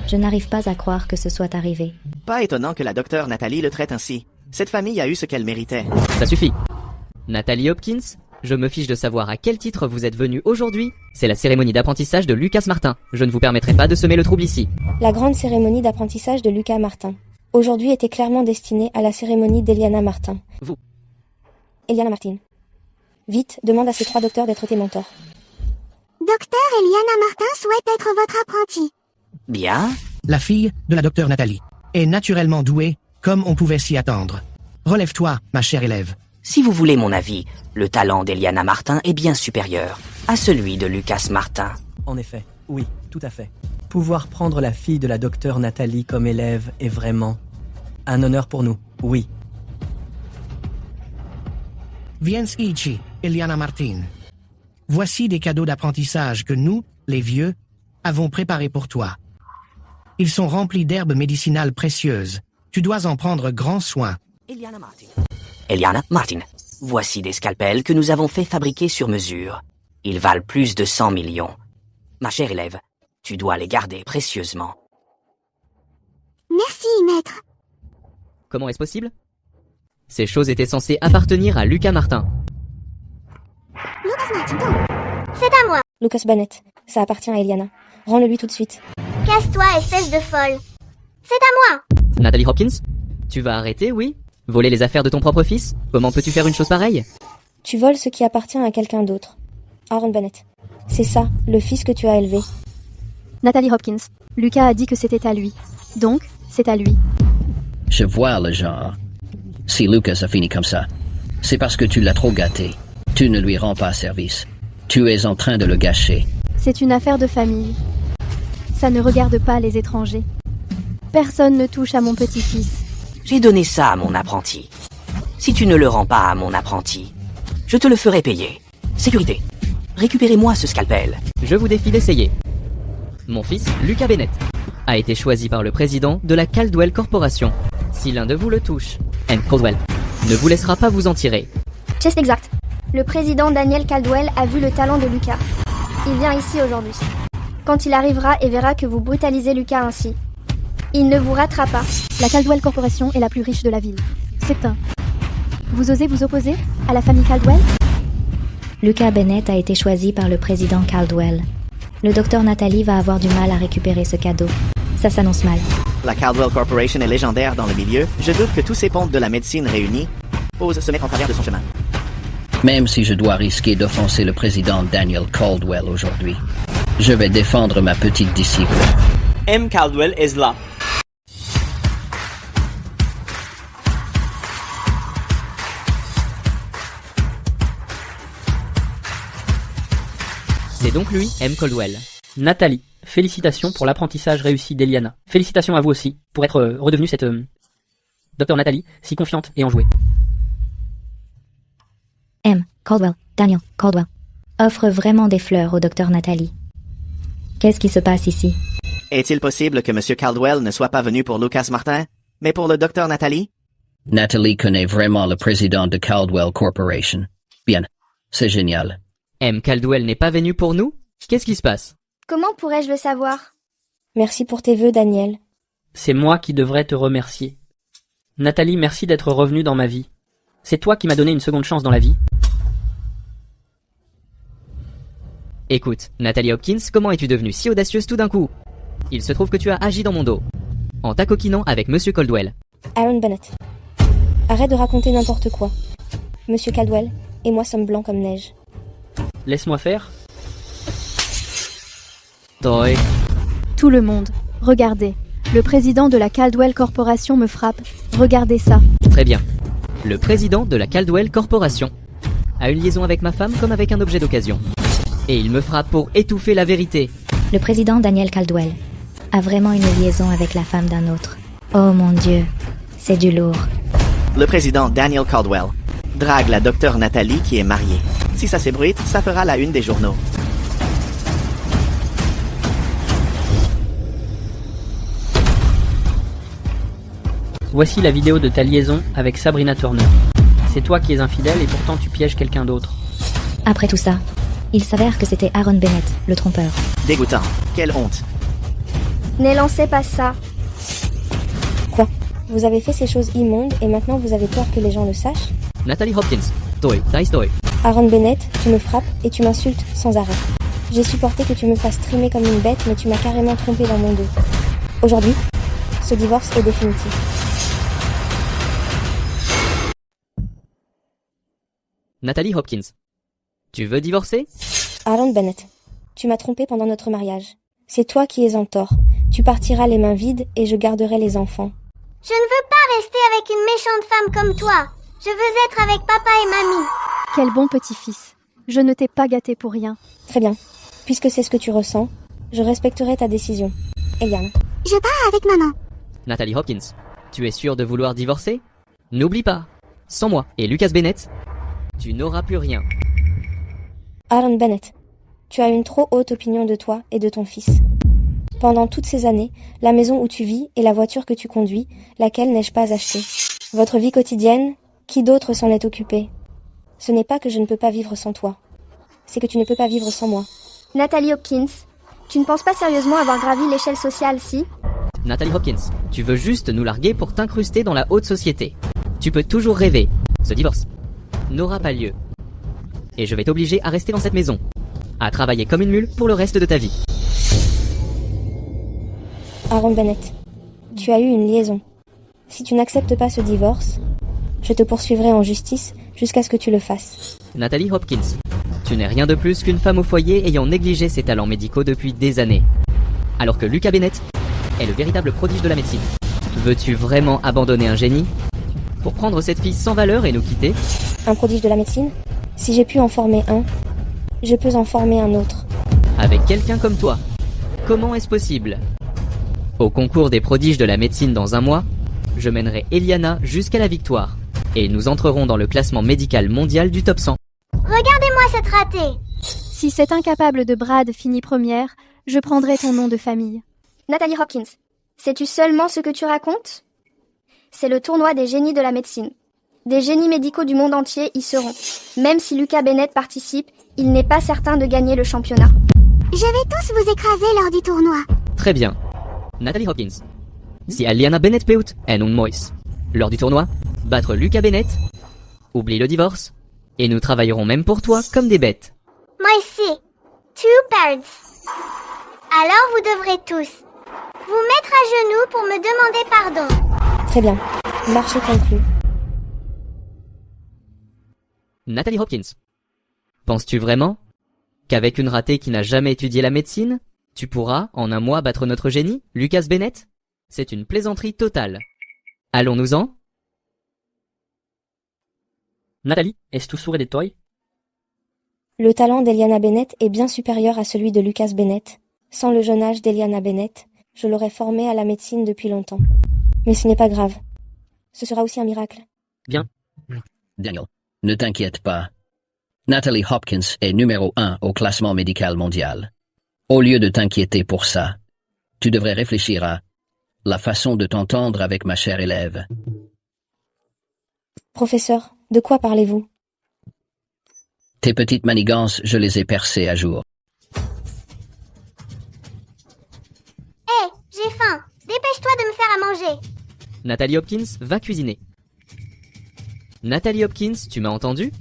Je n'arrive pas à croire que ce soit arrivé. Pas étonnant que la docteure Nathalie le traite ainsi. Cette famille a eu ce qu'elle méritait. Ça suffit. Nathalie Hopkins, je me fiche de savoir à quel titre vous êtes venu aujourd'hui. C'est la cérémonie d'apprentissage de Lucas Martin. Je ne vous permettrai pas de semer le trouble ici. La grande cérémonie d'apprentissage de Lucas Martin. Aujourd'hui était clairement destinée à la cérémonie d'Eliana Martin. Vous. Eliana Martin. Vite, demande à ces 3 docteurs d'être tes mentors. Docteur Eliana Martin souhaite être votre apprenti. Bien. La fille de la docteure Nathalie est naturellement douée, comme on pouvait s'y attendre. Relève-toi, ma chère élève. Si vous voulez mon avis, le talent d'Eliana Martin est bien supérieur à celui de Lucas Martin. En effet, oui, tout à fait. Pouvoir prendre la fille de la docteure Nathalie comme élève est vraiment un honneur pour nous, oui. Viens ici, Eliana Martin. Voici des cadeaux d'apprentissage que nous, les vieux, avons préparés pour toi. Ils sont remplis d'herbes médicinales précieuses. Tu dois en prendre grand soin. Eliana Martin, voici des scalpels que nous avons fait fabriquer sur mesure. Ils valent plus de 100 millions. Ma chère élève, tu dois les garder précieusement. Merci, maître. Comment est-ce possible? Ces choses étaient censées appartenir à Lucas Martin. Lucas Martin. C'est à moi. Lucas Bennett, ça appartient à Eliana. Rends-le-lui tout de suite. Casse-toi, espèce de folle. C'est à moi. Natalie Hopkins, tu vas arrêter, oui? Voler les affaires de ton propre fils? Comment peux-tu faire une chose pareille? Tu voles ce qui appartient à quelqu'un d'autre. Aaron Bennett. C'est ça, le fils que tu as élevé. Natalie Hopkins, Lucas a dit que c'était à lui. Donc, c'est à lui. Je vois le genre. Si Lucas a fini comme ça, c'est parce que tu l'as trop gâté. Tu ne lui rends pas service. Tu es en train de le gâcher. C'est une affaire de famille. Ça ne regarde pas les étrangers. Personne ne touche à mon petit-fils. J'ai donné ça à mon apprenti. Si tu ne le rends pas à mon apprenti, je te le ferai payer. Sécurité, récupérez-moi ce scalpel. Je vous défie d'essayer. Mon fils, Lucas Bennett, a été choisi par le président de la Caldwell Corporation. Si l'un de vous le touche, M. Caldwell ne vous laissera pas vous en tirer. C'est exact. Le président Daniel Caldwell a vu le talent de Lucas. Il vient ici aujourd'hui. Quand il arrivera et verra que vous brutalisez Lucas ainsi, il ne vous ratera pas. La Caldwell Corporation est la plus riche de la ville. C'est un... Vous osez vous opposer à la famille Caldwell? Lucas Bennett a été choisi par le président Caldwell. Le docteur Nathalie va avoir du mal à récupérer ce cadeau. Ça s'annonce mal. La Caldwell Corporation est légendaire dans le milieu. Je doute que tous ces pontes de la médecine réunis osent se mettre en travers de son chemin. Même si je dois risquer d'offenser le président Daniel Caldwell aujourd'hui, je vais défendre ma petite disciple. M. Caldwell est là. C'est donc lui, M. Caldwell. Nathalie, félicitations pour l'apprentissage réussi d'Eliana. Félicitations à vous aussi pour être redevenue cette docteur Nathalie, si confiante et enjouée. M. Caldwell, Daniel Caldwell, offre vraiment des fleurs au docteur Nathalie. Qu'est-ce qui se passe ici? Est-il possible que M. Caldwell ne soit pas venu pour Lucas Martin, mais pour le docteur Nathalie? Nathalie connaît vraiment le président de Caldwell Corporation. Bien, c'est génial. M. Caldwell n'est pas venu pour nous? Qu'est-ce qui se passe? Comment pourrais-je le savoir? Merci pour tes vœux, Daniel. C'est moi qui devrais te remercier. Nathalie, merci d'être revenue dans ma vie. C'est toi qui m'as donné une seconde chance dans la vie. Écoute, Nathalie Hopkins, comment es-tu devenue si audacieuse tout d'un coup? Il se trouve que tu as agi dans mon dos, en t'acoquinant avec Monsieur Caldwell. Aaron Bennett. Arrête de raconter n'importe quoi. Monsieur Caldwell et moi sommes blancs comme neige. Laisse-moi faire. Toy. Tout le monde, regardez. Le président de la Caldwell Corporation me frappe. Regardez ça. Très bien. Le président de la Caldwell Corporation a une liaison avec ma femme comme avec un objet d'occasion. Et il me frappe pour étouffer la vérité. Le président Daniel Caldwell a vraiment une liaison avec la femme d'un autre. Oh mon Dieu, c'est du lourd. Le président Daniel Caldwell drague la docteure Nathalie qui est mariée. Si ça s'ébruite, ça fera la une des journaux. Voici la vidéo de ta liaison avec Sabrina Turner. C'est toi qui es infidèle et pourtant tu pièges quelqu'un d'autre. Après tout ça, il s'avère que c'était Aaron Bennett, le trompeur. Dégoûtant. Quelle honte. N'élancez pas ça. Quoi? Vous avez fait ces choses immondes et maintenant vous avez peur que les gens le sachent? Natalie Hopkins. Toy, Dice Toy. Aaron Bennett, tu me frappes et tu m'insultes sans arrêt. J'ai supporté que tu me fasses trimer comme une bête, mais tu m'as carrément trompé dans mon dos. Aujourd'hui, ce divorce est définitif. Natalie Hopkins. Tu veux divorcer? Aaron Bennett, tu m'as trompé pendant notre mariage. C'est toi qui es en tort. Tu partiras les mains vides et je garderai les enfants. Je ne veux pas rester avec une méchante femme comme toi. Je veux être avec papa et mamie. Quel bon petit-fils. Je ne t'ai pas gâté pour rien. Très bien. Puisque c'est ce que tu ressens, je respecterai ta décision. Eliane. Je pars avec maman. Natalie Hopkins. Tu es sûre de vouloir divorcer? N'oublie pas, sans moi et Lucas Bennett, tu n'auras plus rien. Aaron Bennett, tu as une trop haute opinion de toi et de ton fils. Pendant toutes ces années, la maison où tu vis et la voiture que tu conduis, laquelle n'ai-je pas achetée? Votre vie quotidienne, qui d'autre s'en est occupé? Ce n'est pas que je ne peux pas vivre sans toi. C'est que tu ne peux pas vivre sans moi. Nathalie Hopkins, tu ne penses pas sérieusement avoir gravi l'échelle sociale, si? Nathalie Hopkins, tu veux juste nous larguer pour t'incruster dans la haute société. Tu peux toujours rêver. Ce divorce n'aura pas lieu. Et je vais t'obliger à rester dans cette maison, à travailler comme une mule pour le reste de ta vie. Aaron Bennett, tu as eu une liaison. Si tu n'acceptes pas ce divorce, je te poursuivrai en justice jusqu'à ce que tu le fasses. Nathalie Hopkins, tu n'es rien de plus qu'une femme au foyer ayant négligé ses talents médicaux depuis des années. Alors que Lucas Bennett est le véritable prodige de la médecine. Veux-tu vraiment abandonner un génie pour prendre cette fille sans valeur et nous quitter? Un prodige de la médecine? Si j'ai pu en former un, je peux en former un autre. Avec quelqu'un comme toi, comment est-ce possible? Au concours des prodiges de la médecine dans un mois, je mènerai Eliana jusqu'à la victoire. Et nous entrerons dans le classement médical mondial du top 100. Regardez-moi cette ratée. Si cet incapable de Brad finit première, je prendrai ton nom de famille. Nathalie Hopkins, sais-tu seulement ce que tu racontes? C'est le tournoi des génies de la médecine. Des génies médicaux du monde entier y seront. Même si Lucas Bennett participe, il n'est pas certain de gagner le championnat. Je vais tous vous écraser lors du tournoi. Très bien. Natalie Hopkins. Si Eliana Bennett peut, en un mois, lors du tournoi, battre Lucas Bennett, oublie le divorce, et nous travaillerons même pour toi comme des bêtes. Moi ici. Two birds. Alors vous devrez tous vous mettre à genoux pour me demander pardon. Très bien. Marché conclu. Natalie Hopkins. Penses-tu vraiment qu'avec une ratée qui n'a jamais étudié la médecine, tu pourras, en un mois, battre notre génie, Lucas Bennett? C'est une plaisanterie totale. Allons-nous-en? Nathalie, es tu sûre de toi? Le talent d'Eliana Bennett est bien supérieur à celui de Lucas Bennett. Sans le jeune âge d'Eliana Bennett, je l'aurais formé à la médecine depuis longtemps. Mais ce n'est pas grave. Ce sera aussi un miracle. Bien. Daniel, ne t'inquiète pas. Natalie Hopkins est numéro 1 au classement médical mondial. Au lieu de t'inquiéter pour ça, tu devrais réfléchir à la façon de t'entendre avec ma chère élève. Professeur, de quoi parlez-vous? Tes petites manigances, je les ai percées à jour. Hé, j'ai faim. Dépêche-toi de me faire à manger. Nathalie Hopkins va cuisiner. Nathalie Hopkins, tu m'as entendu?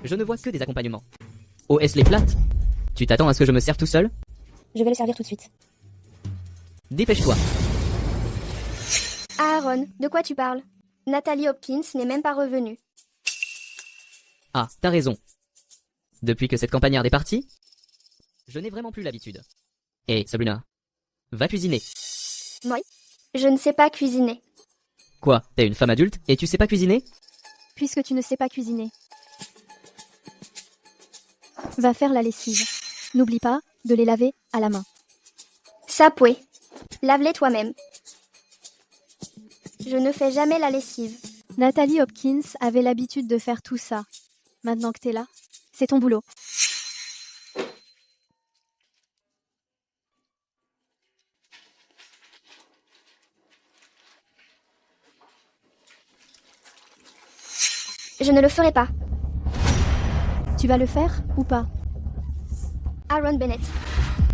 Je ne vois que des accompagnements. Oh, est-ce les plates? Tu t'attends à ce que je me serve tout seul? Je vais le servir tout de suite. Dépêche-toi. Ah Aaron, de quoi tu parles? Natalie Hopkins n'est même pas revenue. Ah, t'as raison. Depuis que cette campagnarde est partie, je n'ai vraiment plus l'habitude. Hé, Sabrina, va cuisiner. Moi, je ne sais pas cuisiner. Quoi, t'es une femme adulte et tu sais pas cuisiner? Puisque tu ne sais pas cuisiner. Va faire la lessive. N'oublie pas de les laver à la main. Sapoué. Lave-les toi-même. Je ne fais jamais la lessive. Natalie Hopkins avait l'habitude de faire tout ça. Maintenant que t'es là, c'est ton boulot. Je ne le ferai pas. Tu vas le faire ou pas? Aaron Bennett.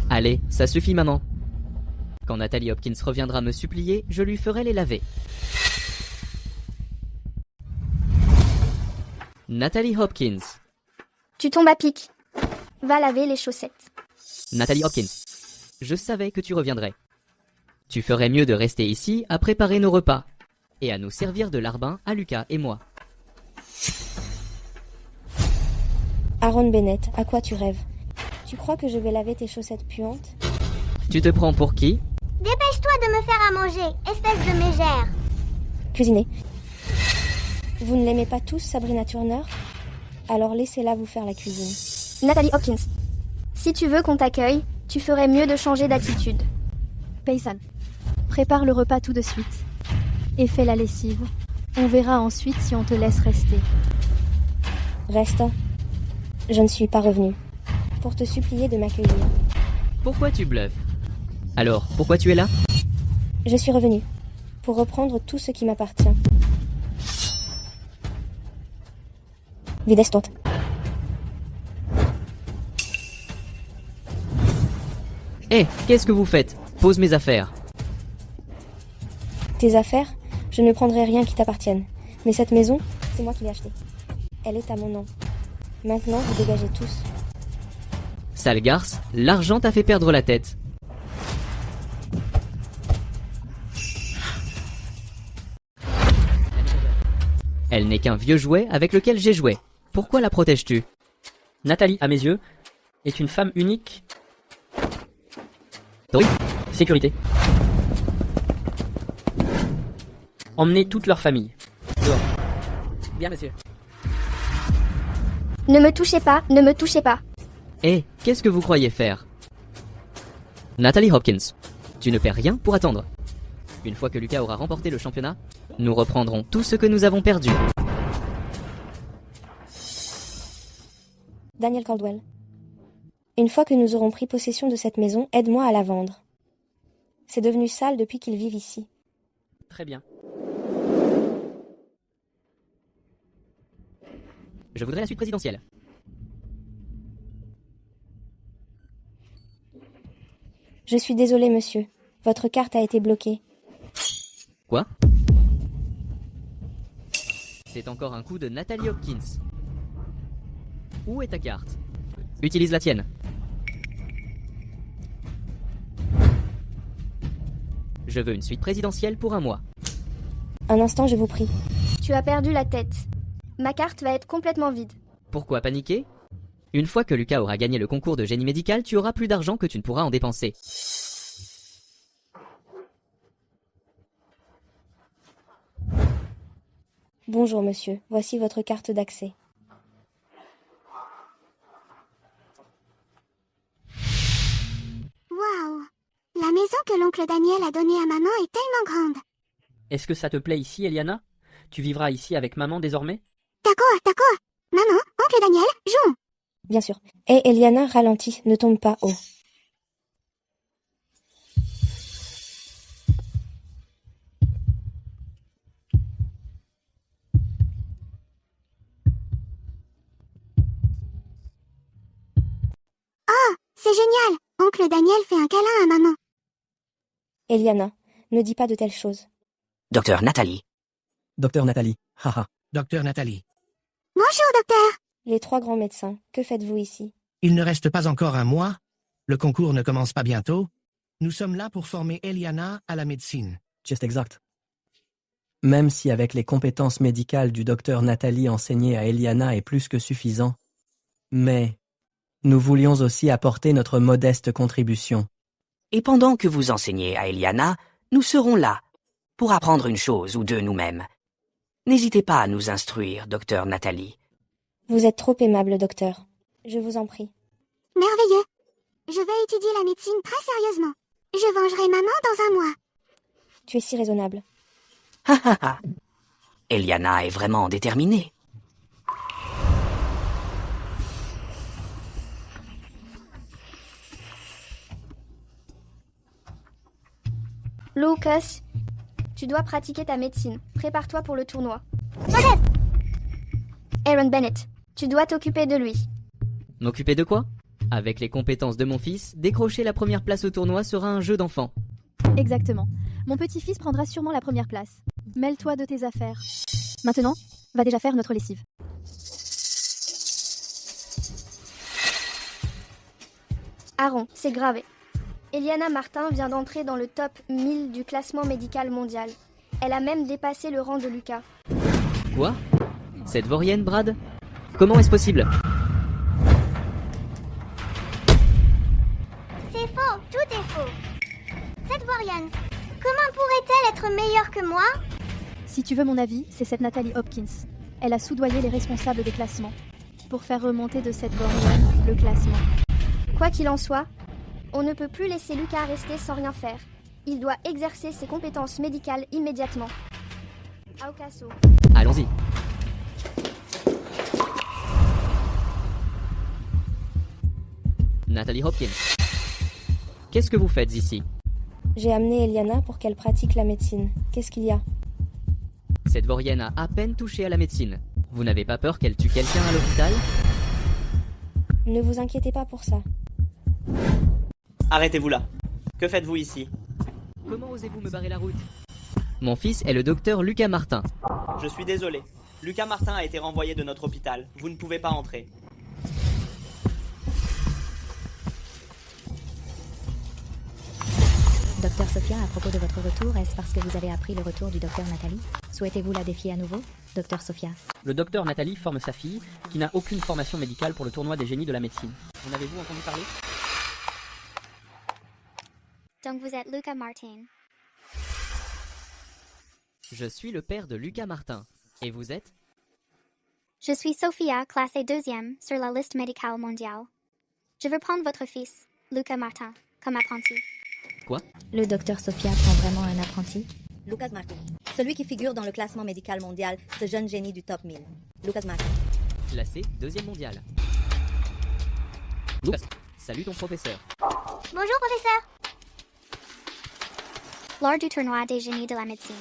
Allez, ça suffit maman. Quand Natalie Hopkins reviendra me supplier, je lui ferai les laver. Natalie Hopkins. Tu tombes à pic. Va laver les chaussettes. Natalie Hopkins. Je savais que tu reviendrais. Tu ferais mieux de rester ici à préparer nos repas et à nous servir de larbin à Lucas et moi. Aaron Bennett, à quoi tu rêves? Tu crois que je vais laver tes chaussettes puantes? Tu te prends pour qui? Dépêche-toi de me faire à manger, espèce de mégère. Cuisiner. Vous ne l'aimez pas tous, Sabrina Turner? Alors laissez-la vous faire la cuisine. Natalie Hopkins. Si tu veux qu'on t'accueille, tu ferais mieux de changer d'attitude. Paysan, prépare le repas tout de suite. Et fais la lessive. On verra ensuite si on te laisse rester. Reste. Je ne suis pas revenue. Pour te supplier de m'accueillir. Pourquoi tu bluffes? Alors, pourquoi tu es là? Je suis revenue. Pour reprendre tout ce qui m'appartient. Videstot. Hé, qu'est-ce que vous faites? Pose mes affaires. Tes affaires? Je ne prendrai rien qui t'appartienne. Mais cette maison, c'est moi qui l'ai achetée. Elle est à mon nom. Maintenant, vous dégagez tous. Sale garce, l'argent t'a fait perdre la tête. Elle n'est qu'un vieux jouet avec lequel j'ai joué. Pourquoi la protèges-tu? Nathalie, à mes yeux, est une femme unique. Oui. Sécurité. Emmenez toute leur famille. Dehors. Bien, monsieur. Ne me touchez pas, ne me touchez pas. Hé, qu'est-ce que vous croyez faire? Natalie Hopkins, tu ne perds rien pour attendre. Une fois que Lucas aura remporté le championnat, nous reprendrons tout ce que nous avons perdu. Daniel Caldwell. Une fois que nous aurons pris possession de cette maison, aide-moi à la vendre. C'est devenu sale depuis qu'ils vivent ici. Très bien. Je voudrais la suite présidentielle. Je suis désolé, monsieur. Votre carte a été bloquée. Quoi? C'est encore un coup de Natalie Hopkins. Où est ta carte? Utilise la tienne. Je veux une suite présidentielle pour un mois. Un instant, je vous prie. Tu as perdu la tête. Ma carte va être complètement vide. Pourquoi paniquer? Une fois que Lucas aura gagné le concours de génie médical, tu auras plus d'argent que tu ne pourras en dépenser. Bonjour, monsieur. Voici votre carte d'accès. Waouh! La maison que l'oncle Daniel a donnée à maman est tellement grande. Est-ce que ça te plaît ici, Eliana? Tu vivras ici avec maman désormais? D'accord. Maman, oncle Daniel, jouons. Bien sûr. Hé, Eliana, ralentis, ne tombe pas haut. Oh, c'est génial! Oncle Daniel fait un câlin à maman. Eliana, ne dis pas de telles choses. Docteur Nathalie. Docteur Nathalie, haha. Docteur Nathalie. Bonjour, docteur. Les trois grands médecins, que faites-vous ici? Il ne reste pas encore un mois. Le concours ne commence pas bientôt. Nous sommes là pour former Eliana à la médecine. Just exact. Même si avec les compétences médicales du docteur Nathalie enseignées à Eliana est plus que suffisant, mais nous voulions aussi apporter notre modeste contribution. Et pendant que vous enseignez à Eliana, nous serons là, pour apprendre une chose ou deux nous-mêmes. N'hésitez pas à nous instruire, docteur Nathalie. Vous êtes trop aimable, docteur. Je vous en prie. Merveilleux. Je vais étudier la médecine très sérieusement. Je vengerai maman dans un mois. Tu es si raisonnable. Ha ha ha. Eliana est vraiment déterminée. Lucas, tu dois pratiquer ta médecine. Prépare-toi pour le tournoi. Aaron Bennett, tu dois t'occuper de lui. M'occuper de quoi? Avec les compétences de mon fils, décrocher la première place au tournoi sera un jeu d'enfant. Exactement. Mon petit-fils prendra sûrement la première place. Mêle-toi de tes affaires. Maintenant, va déjà faire notre lessive. Aaron, c'est gravé. Eliana Martin vient d'entrer dans le top 1000 du classement médical mondial. Elle a même dépassé le rang de Lucas. Quoi? Cette vaurienne, Brad? Comment est-ce possible? C'est faux, tout est faux. Cette vaurienne, comment pourrait-elle être meilleure que moi? Si tu veux mon avis, c'est cette Natalie Hopkins. Elle a soudoyé les responsables des classements pour faire remonter de cette vaurienne le classement. Quoi qu'il en soit, on ne peut plus laisser Lucas rester sans rien faire. Il doit exercer ses compétences médicales immédiatement. Aokaso. Allons-y. Natalie Hopkins. Qu'est-ce que vous faites ici? J'ai amené Eliana pour qu'elle pratique la médecine. Qu'est-ce qu'il y a? Cette vaurienne a à peine touché à la médecine. Vous n'avez pas peur qu'elle tue quelqu'un à l'hôpital? Ne vous inquiétez pas pour ça. Arrêtez-vous là. Que faites-vous ici? Comment osez-vous me barrer la route? Mon fils est le docteur Lucas Martin. Je suis désolé. Lucas Martin a été renvoyé de notre hôpital. Vous ne pouvez pas entrer. Docteur Sophia, à propos de votre retour, est-ce parce que vous avez appris le retour du docteur Nathalie? Souhaitez-vous la défier à nouveau? Docteur Sophia. Le docteur Nathalie forme sa fille, qui n'a aucune formation médicale pour le tournoi des génies de la médecine. En avez-vous entendu parler? Donc vous êtes Lucas Martin. Je suis le père de Lucas Martin. Et vous êtes? Je suis Sophia, classée 2e sur la liste médicale mondiale. Je veux prendre votre fils, Lucas Martin, comme apprenti. Quoi? Le docteur Sophia prend vraiment un apprenti? Lucas Martin, celui qui figure dans le classement médical mondial, ce jeune génie du top 1000. Lucas Martin. Classé 2e mondial. Lucas, salut ton professeur. Bonjour, professeur. Lors du tournoi des génies de la médecine,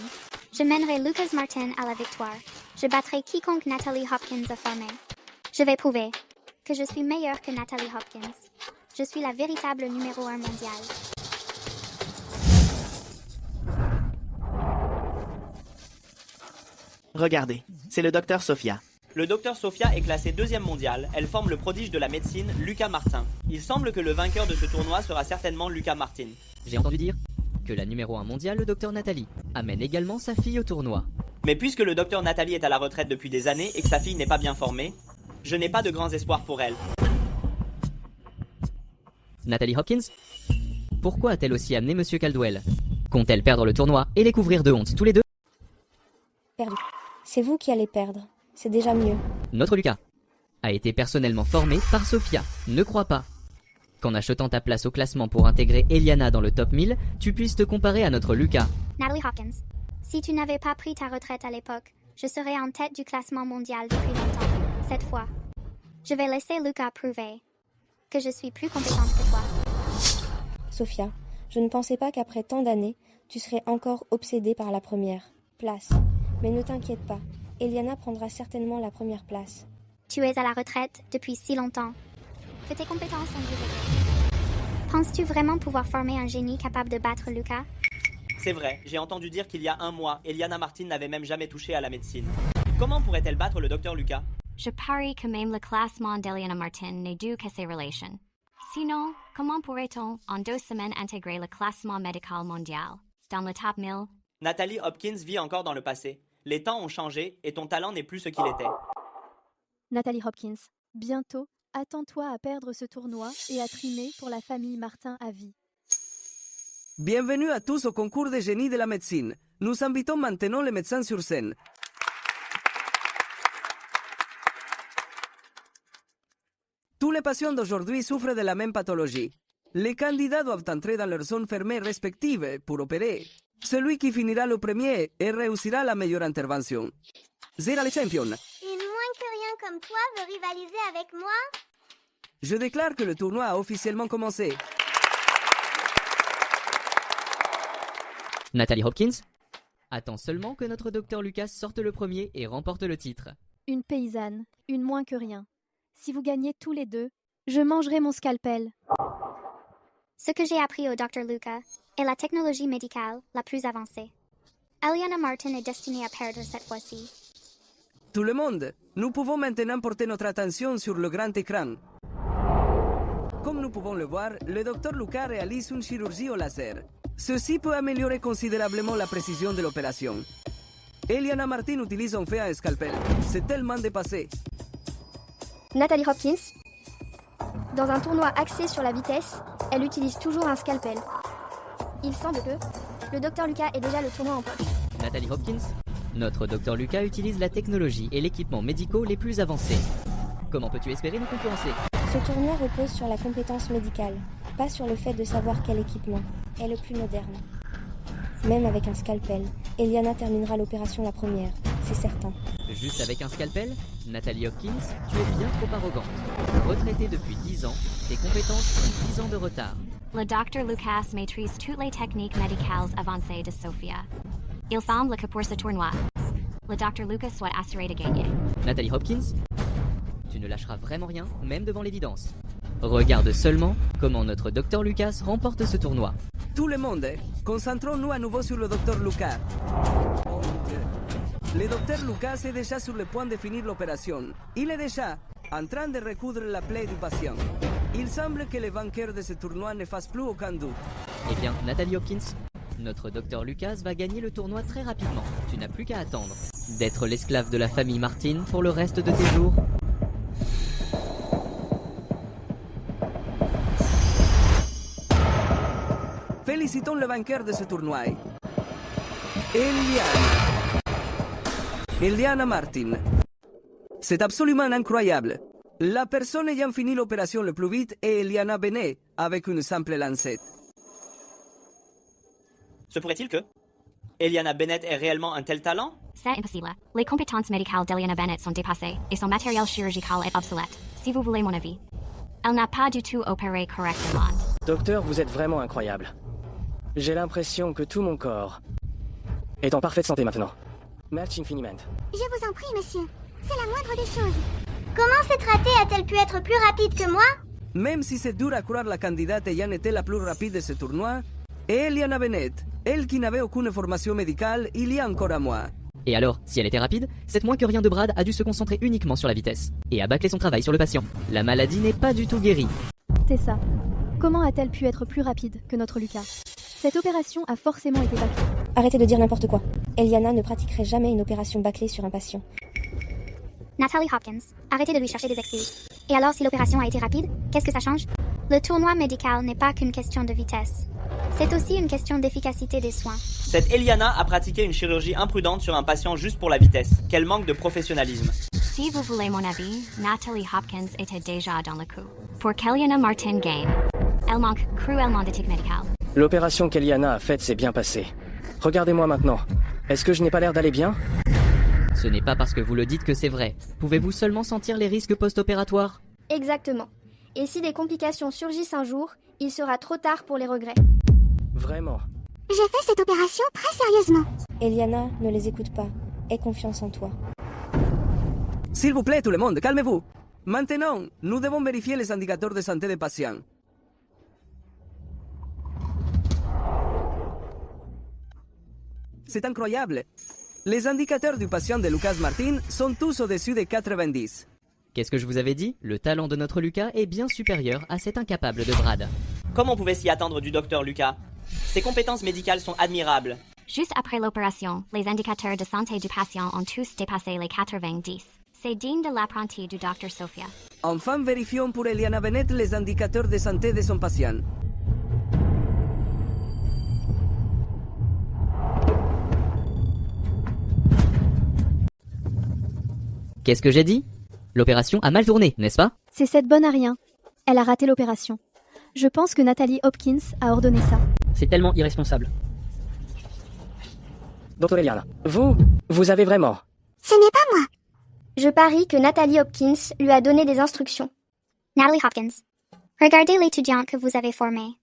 je mènerai Lucas Martin à la victoire. Je battrai quiconque Natalie Hopkins a formé. Je vais prouver que je suis meilleure que Natalie Hopkins. Je suis la véritable numéro 1 mondiale. Regardez, c'est le docteur Sophia. Le docteur Sophia est classée 2e mondiale. Elle forme le prodige de la médecine, Lucas Martin. Il semble que le vainqueur de ce tournoi sera certainement Lucas Martin. J'ai entendu dire que la numéro 1 mondiale, le docteur Nathalie, amène également sa fille au tournoi. Mais puisque le docteur Nathalie est à la retraite depuis des années et que sa fille n'est pas bien formée, je n'ai pas de grands espoirs pour elle. Natalie Hopkins? Pourquoi a-t-elle aussi amené Monsieur Caldwell? Compte-t-elle perdre le tournoi et les couvrir de honte tous les deux? Perdu. C'est vous qui allez perdre. C'est déjà mieux. Notre Lucas a été personnellement formé par Sophia. Ne crois pas qu'en achetant ta place au classement pour intégrer Eliana dans le top 1000, tu puisses te comparer à notre Lucas. Natalie Hopkins, si tu n'avais pas pris ta retraite à l'époque, je serais en tête du classement mondial depuis longtemps. Cette fois, je vais laisser Lucas prouver que je suis plus compétente que toi. Sophia, je ne pensais pas qu'après tant d'années, tu serais encore obsédée par la première place. Mais ne t'inquiète pas, Eliana prendra certainement la première place. Tu es à la retraite depuis si longtemps que tes compétences sont durées. Penses-tu vraiment pouvoir former un génie capable de battre Lucas? C'est vrai, j'ai entendu dire qu'il y a un mois, Eliana Martin n'avait même jamais touché à la médecine. Comment pourrait-elle battre le docteur Lucas? Je parie que même le classement d'Eliana Martin n'est dû qu'à ses relations. Sinon, comment pourrait-on, en 2 semaines, intégrer le classement médical mondial? Dans le top 1000, Natalie Hopkins vit encore dans le passé. Les temps ont changé et ton talent n'est plus ce qu'il était. Nathalie Hopkins, bientôt, attends-toi à perdre ce tournoi et à trimer pour la famille Martin à vie. Bienvenue à tous au concours des génies de la médecine. Nous invitons maintenant les médecins sur scène. Tous les patients d'aujourd'hui souffrent de la même pathologie. Les candidats doivent entrer dans leur zone fermée respective pour opérer. Celui qui finira le premier et réussira la meilleure intervention sera le champion. Une moins que rien comme toi veut rivaliser avec moi? Je déclare que le tournoi a officiellement commencé. Natalie Hopkins, attends seulement que notre docteur Lucas sorte le premier et remporte le titre. Une paysanne, une moins que rien. Si vous gagnez tous les deux, je mangerai mon scalpel. Ce que j'ai appris au Dr. Luca est la technologie médicale la plus avancée. Eliana Martin est destinée à perdre cette fois-ci. Tout le monde, nous pouvons maintenant porter notre attention sur le grand écran. Comme nous pouvons le voir, le Dr. Luca réalise une chirurgie au laser. Ceci peut améliorer considérablement la précision de l'opération. Eliana Martin utilise en fait un scalpel. C'est tellement dépassé. Natalie Hopkins, dans un tournoi axé sur la vitesse, elle utilise toujours un scalpel. Il semble que le Dr. Lucas ait déjà le tournoi en poche. Natalie Hopkins, notre docteur Lucas utilise la technologie et l'équipement médicaux les plus avancés. Comment peux-tu espérer nous concurrencer? Ce tournoi repose sur la compétence médicale, pas sur le fait de savoir quel équipement est le plus moderne. Même avec un scalpel, Eliana terminera l'opération la première, c'est certain. Juste avec un scalpel? Nathalie Hopkins, tu es bien trop arrogante. Retraitée depuis 10 ans, tes compétences ont 10 ans de retard. Le Dr. Lucas maîtrise toutes les techniques médicales avancées de Sophia. Il semble que pour ce tournoi, le Dr. Lucas soit assuré de gagner. Nathalie Hopkins, tu ne lâcheras vraiment rien, même devant l'évidence. Regarde seulement comment notre Dr. Lucas remporte ce tournoi. Tout le monde, concentrons-nous à nouveau sur le Dr. Lucas. Le Dr. Lucas est déjà sur le point de finir l'opération. Il est déjà en train de recoudre la plaie du patient. Il semble que le vainqueur de ce tournoi ne fasse plus aucun doute. Eh bien, Nathalie Hopkins, notre Dr. Lucas va gagner le tournoi très rapidement. Tu n'as plus qu'à attendre d'être l'esclave de la famille Martin pour le reste de tes jours. Félicitons le vainqueur de ce tournoi. Eliana Martin. C'est absolument incroyable. La personne ayant fini l'opération le plus vite est Eliana Bennett, avec une simple lancette. Se pourrait-il que Eliana Bennett ait réellement un tel talent? C'est impossible. Les compétences médicales d'Eliana Bennett sont dépassées et son matériel chirurgical est obsolète, si vous voulez mon avis. Elle n'a pas du tout opéré correctement. Docteur, vous êtes vraiment incroyable. J'ai l'impression que tout mon corps est en parfaite santé maintenant. Merci infiniment. Je vous en prie, monsieur. C'est la moindre des choses. Comment cette ratée a-t-elle pu être plus rapide que moi? Même si c'est dur à croire, la candidate ayant été la plus rapide de ce tournoi est Eliana Bennett, elle qui n'avait aucune formation médicale il y a encore un mois. Et alors, si elle était rapide, cette moins que rien de Brad a dû se concentrer uniquement sur la vitesse et a bâclé son travail sur le patient. La maladie n'est pas du tout guérie. Tessa, comment a-t-elle pu être plus rapide que notre Lucas? Cette opération a forcément été bâclée. Arrêtez de dire n'importe quoi. Eliana ne pratiquerait jamais une opération bâclée sur un patient. Natalie Hopkins, arrêtez de lui chercher des excuses. Et alors, si l'opération a été rapide, qu'est-ce que ça change? Le tournoi médical n'est pas qu'une question de vitesse. C'est aussi une question d'efficacité des soins. Cette Eliana a pratiqué une chirurgie imprudente sur un patient juste pour la vitesse. Quel manque de professionnalisme. Si vous voulez mon avis, Natalie Hopkins était déjà dans le coup. Pour qu'Eliana Martin gagne, elle manque cruellement d'éthique médicale. L'opération qu'Eliana a faite s'est bien passée. Regardez-moi maintenant. Est-ce que je n'ai pas l'air d'aller bien? Ce n'est pas parce que vous le dites que c'est vrai. Pouvez-vous seulement sentir les risques post-opératoires? Exactement. Et si des complications surgissent un jour, il sera trop tard pour les regrets. Vraiment. J'ai fait cette opération très sérieusement. Eliana, ne les écoute pas. Aie confiance en toi. S'il vous plaît, tout le monde, calmez-vous. Maintenant, nous devons vérifier les indicateurs de santé des patients. C'est incroyable. Les indicateurs du patient de Lucas Martin sont tous au-dessus des 90. Qu'est-ce que je vous avais dit? Le talent de notre Lucas est bien supérieur à cet incapable de Brad. Comme on pouvait s'y attendre du docteur Lucas. Ses compétences médicales sont admirables. Juste après l'opération, les indicateurs de santé du patient ont tous dépassé les 90. C'est digne de l'apprenti du Dr. Sophia. Enfin, vérifions pour Eliana Bennett les indicateurs de santé de son patient. Qu'est-ce que j'ai dit? L'opération a mal tourné, n'est-ce pas? C'est cette bonne à rien. Elle a raté l'opération. Je pense que Natalie Hopkins a ordonné ça. C'est tellement irresponsable. Dr. Eliana, vous avez vraiment... Ce n'est pas moi. Je parie que Natalie Hopkins lui a donné des instructions. Natalie Hopkins, regardez l'étudiante que vous avez formée.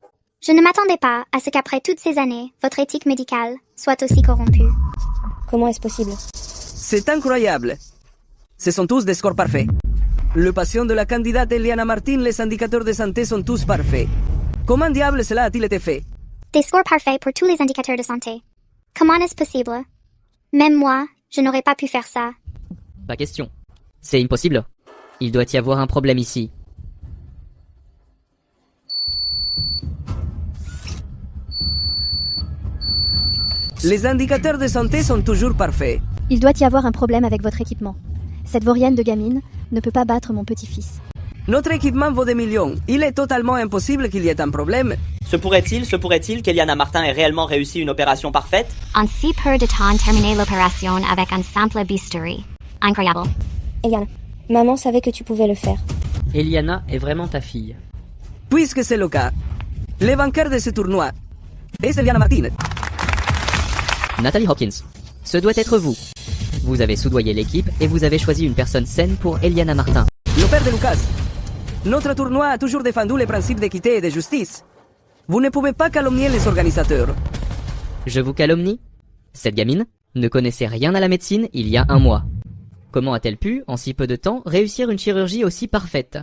Je ne m'attendais pas à ce qu'après toutes ces années, votre éthique médicale soit aussi corrompue. Comment est-ce possible? C'est incroyable. Ce sont tous des scores parfaits. Le patient de la candidate Eliana Martin, les indicateurs de santé sont tous parfaits. Comment diable cela a-t-il été fait? Des scores parfaits pour tous les indicateurs de santé. Comment est-ce possible? Même moi, je n'aurais pas pu faire ça. Pas question. C'est impossible. Il doit y avoir un problème ici. Les indicateurs de santé sont toujours parfaits. Il doit y avoir un problème avec votre équipement. Cette vaurienne de gamine ne peut pas battre mon petit-fils. Notre équipement vaut des millions. Il est totalement impossible qu'il y ait un problème. Se pourrait-il qu'Eliana Martin ait réellement réussi une opération parfaite? En si peu de temps terminé l'opération avec un simple bistouri. Incroyable. Eliana, maman savait que tu pouvais le faire. Eliana est vraiment ta fille. Puisque c'est le cas, les vainqueurs de ce tournoi est Eliana Martin. Natalie Hopkins, ce doit être vous. Vous avez soudoyé l'équipe et vous avez choisi une personne saine pour Eliana Martin. Le père de Lucas. Notre tournoi a toujours défendu les principes d'équité et de justice. Vous ne pouvez pas calomnier les organisateurs. Je vous calomnie? Cette gamine ne connaissait rien à la médecine il y a un mois. Comment a-t-elle pu, en si peu de temps, réussir une chirurgie aussi parfaite?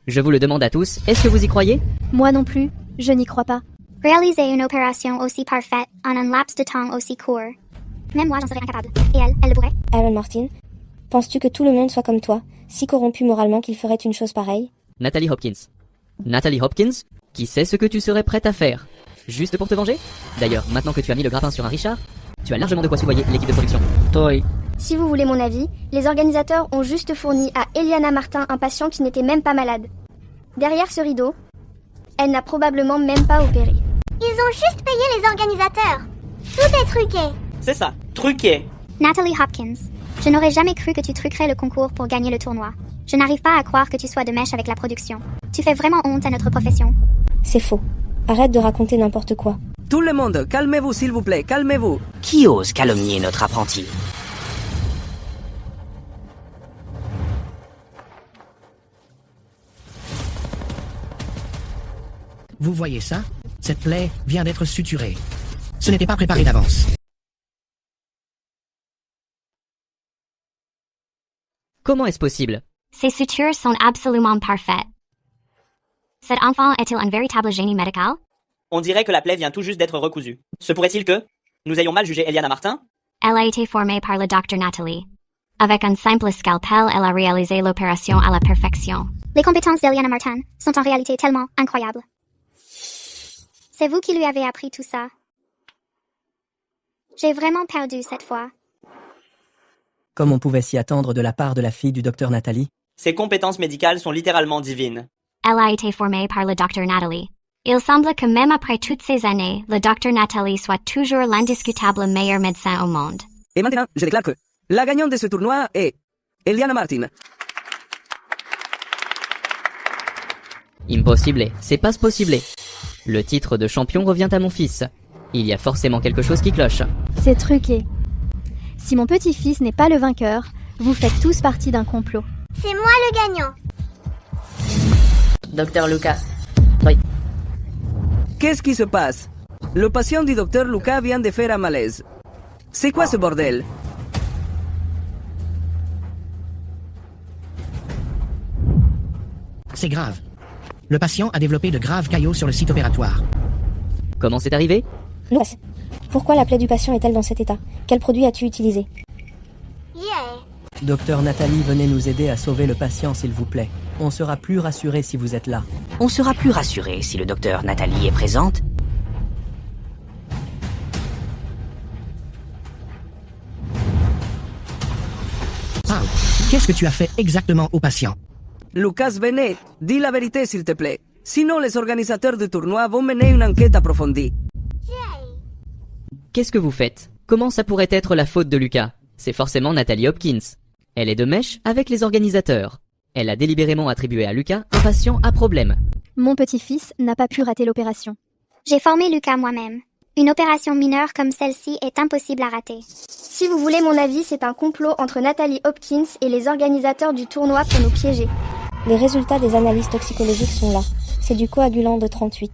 Je vous le demande à tous, est-ce que vous y croyez? Moi non plus, je n'y crois pas. Réaliser une opération aussi parfaite en un laps de temps aussi court. Même moi, j'en serais incapable. Et elle le pourrait? Aaron Martin, penses-tu que tout le monde soit comme toi, si corrompu moralement qu'il ferait une chose pareille? Natalie Hopkins. Natalie Hopkins, qui sait ce que tu serais prête à faire? Juste pour te venger? D'ailleurs, maintenant que tu as mis le grappin sur un Richard, tu as largement de quoi soudoyer l'équipe de production. Toi. Si vous voulez mon avis, les organisateurs ont juste fourni à Eliana Martin un patient qui n'était même pas malade. Derrière ce rideau, elle n'a probablement même pas opéré. Ils ont juste payé les organisateurs. Tout est truqué. C'est ça, truqué. Natalie Hopkins, je n'aurais jamais cru que tu truquerais le concours pour gagner le tournoi. Je n'arrive pas à croire que tu sois de mèche avec la production. Tu fais vraiment honte à notre profession. C'est faux. Arrête de raconter n'importe quoi. Tout le monde, calmez-vous s'il vous plaît, calmez-vous. Qui ose calomnier notre apprenti? Vous voyez ça? Cette plaie vient d'être suturée. Ce n'était pas préparé d'avance. Comment est-ce possible? Ces sutures sont absolument parfaites. Cet enfant est-il un véritable génie médical? On dirait que la plaie vient tout juste d'être recousue. Se pourrait-il que nous ayons mal jugé Eliana Martin? Elle a été formée par le Dr. Natalie. Avec un simple scalpel, elle a réalisé l'opération à la perfection. Les compétences d'Eliana Martin sont en réalité tellement incroyables. C'est vous qui lui avez appris tout ça. J'ai vraiment perdu cette fois. Comme on pouvait s'y attendre de la part de la fille du docteur Nathalie. Ses compétences médicales sont littéralement divines. Elle a été formée par le Dr. Natalie. Il semble que même après toutes ces années, le Dr. Natalie soit toujours l'indiscutable meilleur médecin au monde. Et maintenant, je déclare que la gagnante de ce tournoi est Eliana Martin. Impossible, c'est pas possible. Le titre de champion revient à mon fils. Il y a forcément quelque chose qui cloche. C'est truqué. Si mon petit-fils n'est pas le vainqueur, vous faites tous partie d'un complot. C'est moi le gagnant. Docteur Lucas. Oui. Qu'est-ce qui se passe? Le patient du docteur Lucas vient de faire un malaise. C'est quoi ce bordel? C'est grave. Le patient a développé de graves caillots sur le site opératoire. Comment c'est arrivé? Lucas, pourquoi la plaie du patient est-elle dans cet état? Quel produit as-tu utilisé? Docteur Nathalie, venez nous aider à sauver le patient, s'il vous plaît. On sera plus rassuré si vous êtes là. On sera plus rassuré si le docteur Nathalie est présente. Parle. Qu'est-ce que tu as fait exactement au patient? Lucas Bennett, dis la vérité s'il te plaît. Sinon les organisateurs du tournoi vont mener une enquête approfondie. Qu'est-ce que vous faites? Comment ça pourrait être la faute de Lucas? C'est forcément Natalie Hopkins. Elle est de mèche avec les organisateurs. Elle a délibérément attribué à Lucas un patient à problème. Mon petit-fils n'a pas pu rater l'opération. J'ai formé Lucas moi-même. Une opération mineure comme celle-ci est impossible à rater. Si vous voulez mon avis, c'est un complot entre Natalie Hopkins et les organisateurs du tournoi pour nous piéger. Les résultats des analyses toxicologiques sont là. C'est du coagulant de 38.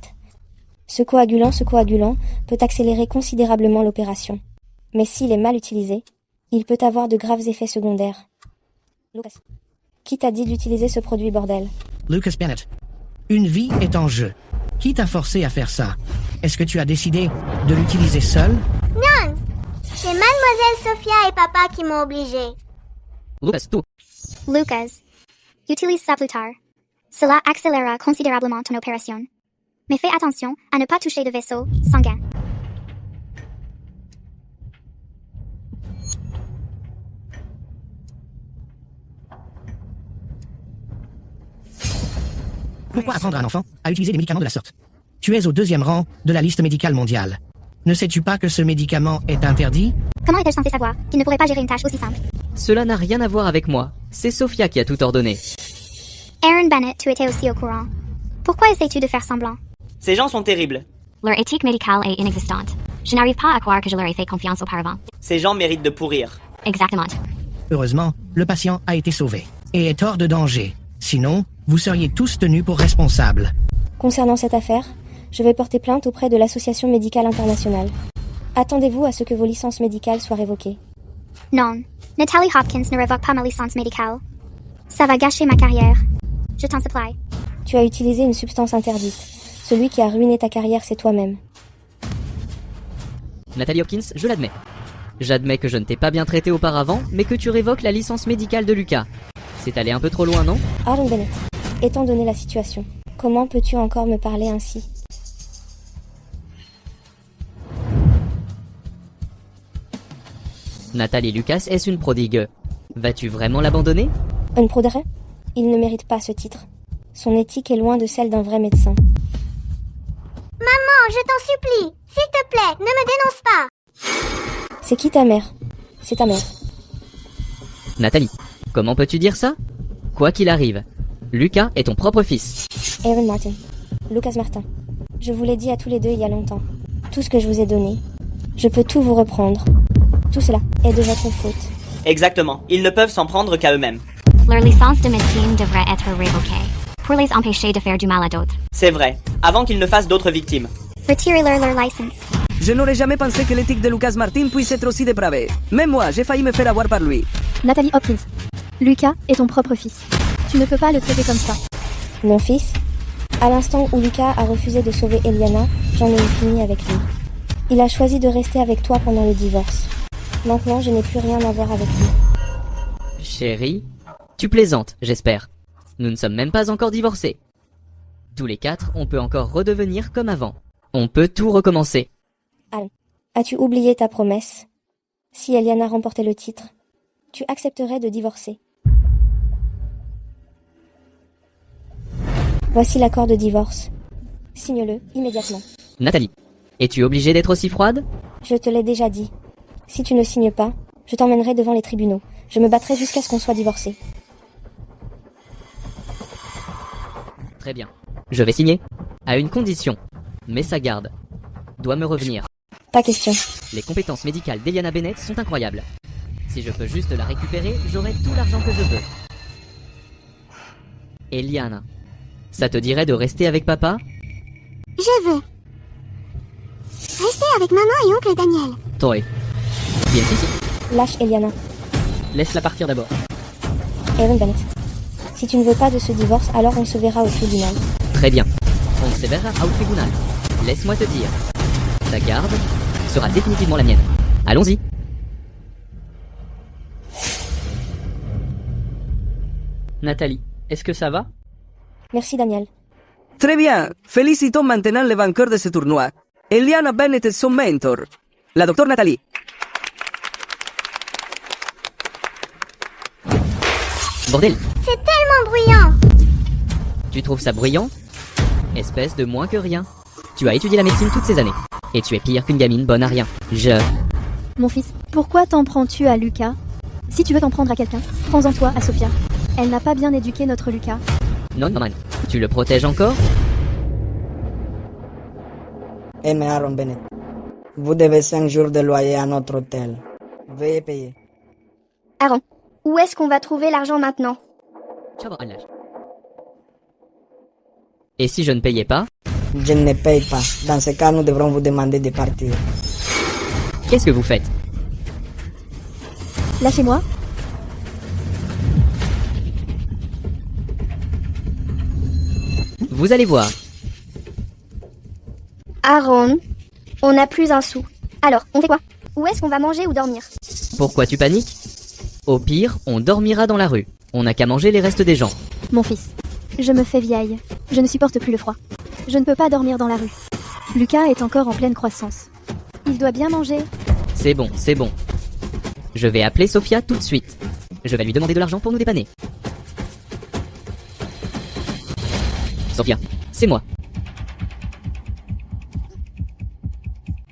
Ce coagulant peut accélérer considérablement l'opération. Mais s'il est mal utilisé, il peut avoir de graves effets secondaires. Lucas. Qui t'a dit d'utiliser ce produit, bordel? Lucas Bennett. Une vie est en jeu. Qui t'a forcé à faire ça? Est-ce que tu as décidé de l'utiliser seul? Non! C'est Mademoiselle Sophia et papa qui m'ont obligé. Lucas, tout. Lucas, utilise ça plus tard. Cela accélérera considérablement ton opération. Mais fais attention à ne pas toucher de vaisseau sanguin. Pourquoi apprendre à un enfant à utiliser des médicaments de la sorte? Tu es au 2e rang de la liste médicale mondiale. Ne sais-tu pas que ce médicament est interdit? Comment est-elle censée savoir qu'il ne pourrait pas gérer une tâche aussi simple? Cela n'a rien à voir avec moi. C'est Sophia qui a tout ordonné. Aaron Bennett, tu étais aussi au courant. Pourquoi essayes-tu de faire semblant? Ces gens sont terribles. Leur éthique médicale est inexistante. Je n'arrive pas à croire que je leur ai fait confiance auparavant. Ces gens méritent de pourrir. Exactement. Heureusement, le patient a été sauvé et est hors de danger. Sinon, vous seriez tous tenus pour responsables. Concernant cette affaire, je vais porter plainte auprès de l'Association médicale internationale. Attendez-vous à ce que vos licences médicales soient révoquées. Non, Natalie Hopkins ne révoque pas ma licence médicale. Ça va gâcher ma carrière. Je t'en supplie. Tu as utilisé une substance interdite. Celui qui a ruiné ta carrière, c'est toi-même. Natalie Hopkins, je l'admets. J'admets que je ne t'ai pas bien traité auparavant, mais que tu révoques la licence médicale de Lucas. C'est allé un peu trop loin, non? Aaron Bennett, étant donné la situation, comment peux-tu encore me parler ainsi? Nathalie Lucas, est-ce une prodigue? Vas-tu vraiment l'abandonner? Une prodigue? Il ne mérite pas ce titre. Son éthique est loin de celle d'un vrai médecin. Maman, je t'en supplie, s'il te plaît, ne me dénonce pas. C'est qui ta mère? C'est ta mère. Nathalie, comment peux-tu dire ça? Quoi qu'il arrive, Lucas est ton propre fils. Aaron Martin. Lucas Martin. Je vous l'ai dit à tous les deux il y a longtemps. Tout ce que je vous ai donné, je peux tout vous reprendre. Tout cela est de votre faute. Exactement. Ils ne peuvent s'en prendre qu'à eux-mêmes. Leur licence de médecine devrait être révoquée pour les empêcher de faire du mal à d'autres. C'est vrai. Avant qu'ils ne fassent d'autres victimes. Retirez-leur leur licence. Je n'aurais jamais pensé que l'éthique de Lucas Martin puisse être aussi dépravée. Même moi, j'ai failli me faire avoir par lui. Natalie Hopkins, Lucas est ton propre fils. Tu ne peux pas le traiter comme ça. Mon fils? À l'instant où Lucas a refusé de sauver Eliana, j'en ai eu fini avec lui. Il a choisi de rester avec toi pendant le divorce. Maintenant, je n'ai plus rien à voir avec lui. Chérie, tu plaisantes, j'espère. Nous ne sommes même pas encore divorcés. Tous les 4, on peut encore redevenir comme avant. On peut tout recommencer. Alan, as-tu oublié ta promesse? Si Eliana remportait le titre, tu accepterais de divorcer. Voici l'accord de divorce. Signe-le immédiatement. Nathalie, es-tu obligée d'être aussi froide? Je te l'ai déjà dit. Si tu ne signes pas, je t'emmènerai devant les tribunaux. Je me battrai jusqu'à ce qu'on soit divorcés. Très bien. Je vais signer. À une condition. Mais sa garde doit me revenir. Pas question. Les compétences médicales d'Eliana Bennett sont incroyables. Si je peux juste la récupérer, j'aurai tout l'argent que je veux. Eliana, ça te dirait de rester avec papa? Je veux. Rester avec maman et oncle Daniel. Toi. Bien si. Lâche Eliana. Laisse-la partir d'abord. Aaron Bennett. Si tu ne veux pas de ce divorce, alors on se verra au tribunal. Très bien. On se verra au tribunal. Laisse-moi te dire. Ta garde sera définitivement la mienne. Allons-y. Nathalie, est-ce que ça va? Merci Daniel. Très bien. Félicitons maintenant le vainqueur de ce tournoi. Eliana Bennett est son mentor. La docteure Nathalie. Bordel, C'est tellement bruyant. tu trouves ça bruyant? Espèce de moins que rien. Tu as étudié la médecine toutes ces années. Et tu es pire qu'une gamine bonne à rien. Mon fils, pourquoi t'en prends-tu à Lucas? Si tu veux t'en prendre à quelqu'un, prends-en toi à Sophia. Elle n'a pas bien éduqué notre Lucas. Non, Norman. Tu le protèges encore? Mais Aaron Bennett, vous devez 5 jours de loyer à notre hôtel. Veuillez payer. Aaron, où est-ce qu'on va trouver l'argent maintenant? Et si je ne payais pas? Je ne paye pas. Dans ce cas, nous devrons vous demander de partir. Qu'est-ce que vous faites? Lâchez-moi. Vous allez voir. Aaron, on n'a plus un sou. Alors, on fait quoi? Où est-ce qu'on va manger ou dormir? Pourquoi tu paniques? Au pire, on dormira dans la rue. On n'a qu'à manger les restes des gens. Mon fils, je me fais vieille. Je ne supporte plus le froid. Je ne peux pas dormir dans la rue. Lucas est encore en pleine croissance. Il doit bien manger. C'est bon, c'est bon. Je vais appeler Sophia tout de suite. Je vais lui demander de l'argent pour nous dépanner. Sophia, c'est moi.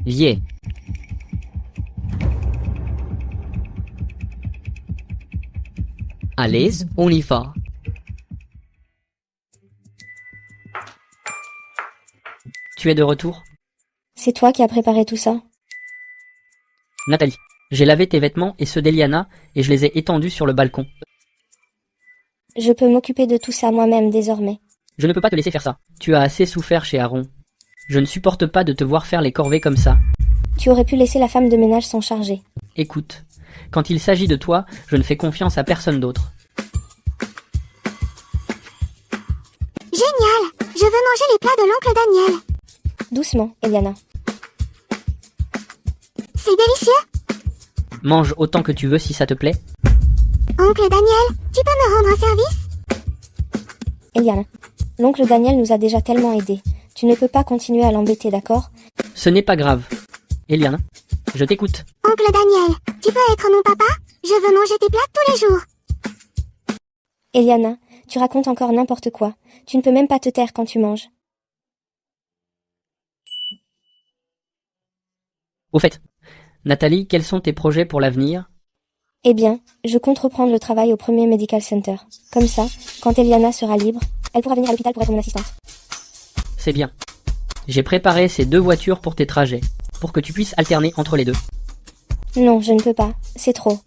Yeah. Allez, on y va. Tu es de retour? C'est toi qui as préparé tout ça? Nathalie, j'ai lavé tes vêtements et ceux d'Eliana et je les ai étendus sur le balcon. Je peux m'occuper de tout ça moi-même désormais. Je ne peux pas te laisser faire ça. Tu as assez souffert chez Aaron. Je ne supporte pas de te voir faire les corvées comme ça. Tu aurais pu laisser la femme de ménage s'en charger. Écoute, quand il s'agit de toi, je ne fais confiance à personne d'autre. Génial! Je veux manger les plats de l'oncle Daniel. Doucement, Eliana. C'est délicieux! Mange autant que tu veux si ça te plaît. Oncle Daniel, tu peux me rendre un service? Eliana, l'oncle Daniel nous a déjà tellement aidés. Tu ne peux pas continuer à l'embêter, d'accord? Ce n'est pas grave. Eliana, je t'écoute. Oncle Daniel, tu peux être mon papa? Je veux manger tes plats tous les jours. Eliana, tu racontes encore n'importe quoi. Tu ne peux même pas te taire quand tu manges. Au fait, Nathalie, quels sont tes projets pour l'avenir? Eh bien, je compte reprendre le travail au premier Medical Center. Comme ça, quand Eliana sera libre, elle pourra venir à l'hôpital pour être mon assistante. C'est bien. J'ai préparé ces 2 voitures pour tes trajets, pour que tu puisses alterner entre les deux. Non, je ne peux pas. C'est trop.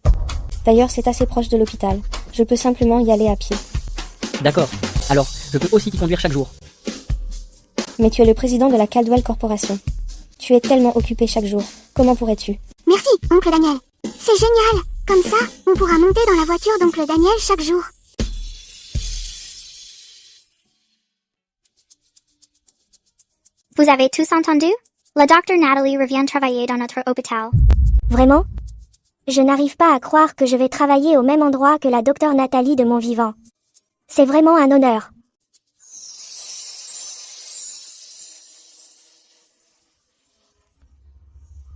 D'ailleurs, c'est assez proche de l'hôpital. Je peux simplement y aller à pied. D'accord. Alors, je peux aussi t'y conduire chaque jour. Mais tu es le président de la Caldwell Corporation. Tu es tellement occupé chaque jour. Comment pourrais-tu? Merci, oncle Daniel. C'est génial. Comme ça, on pourra monter dans la voiture d'oncle Daniel chaque jour. Vous avez tous entendu? La docteur Natalie revient travailler dans notre hôpital. Vraiment? Je n'arrive pas à croire que je vais travailler au même endroit que la docteure Nathalie de mon vivant. C'est vraiment un honneur.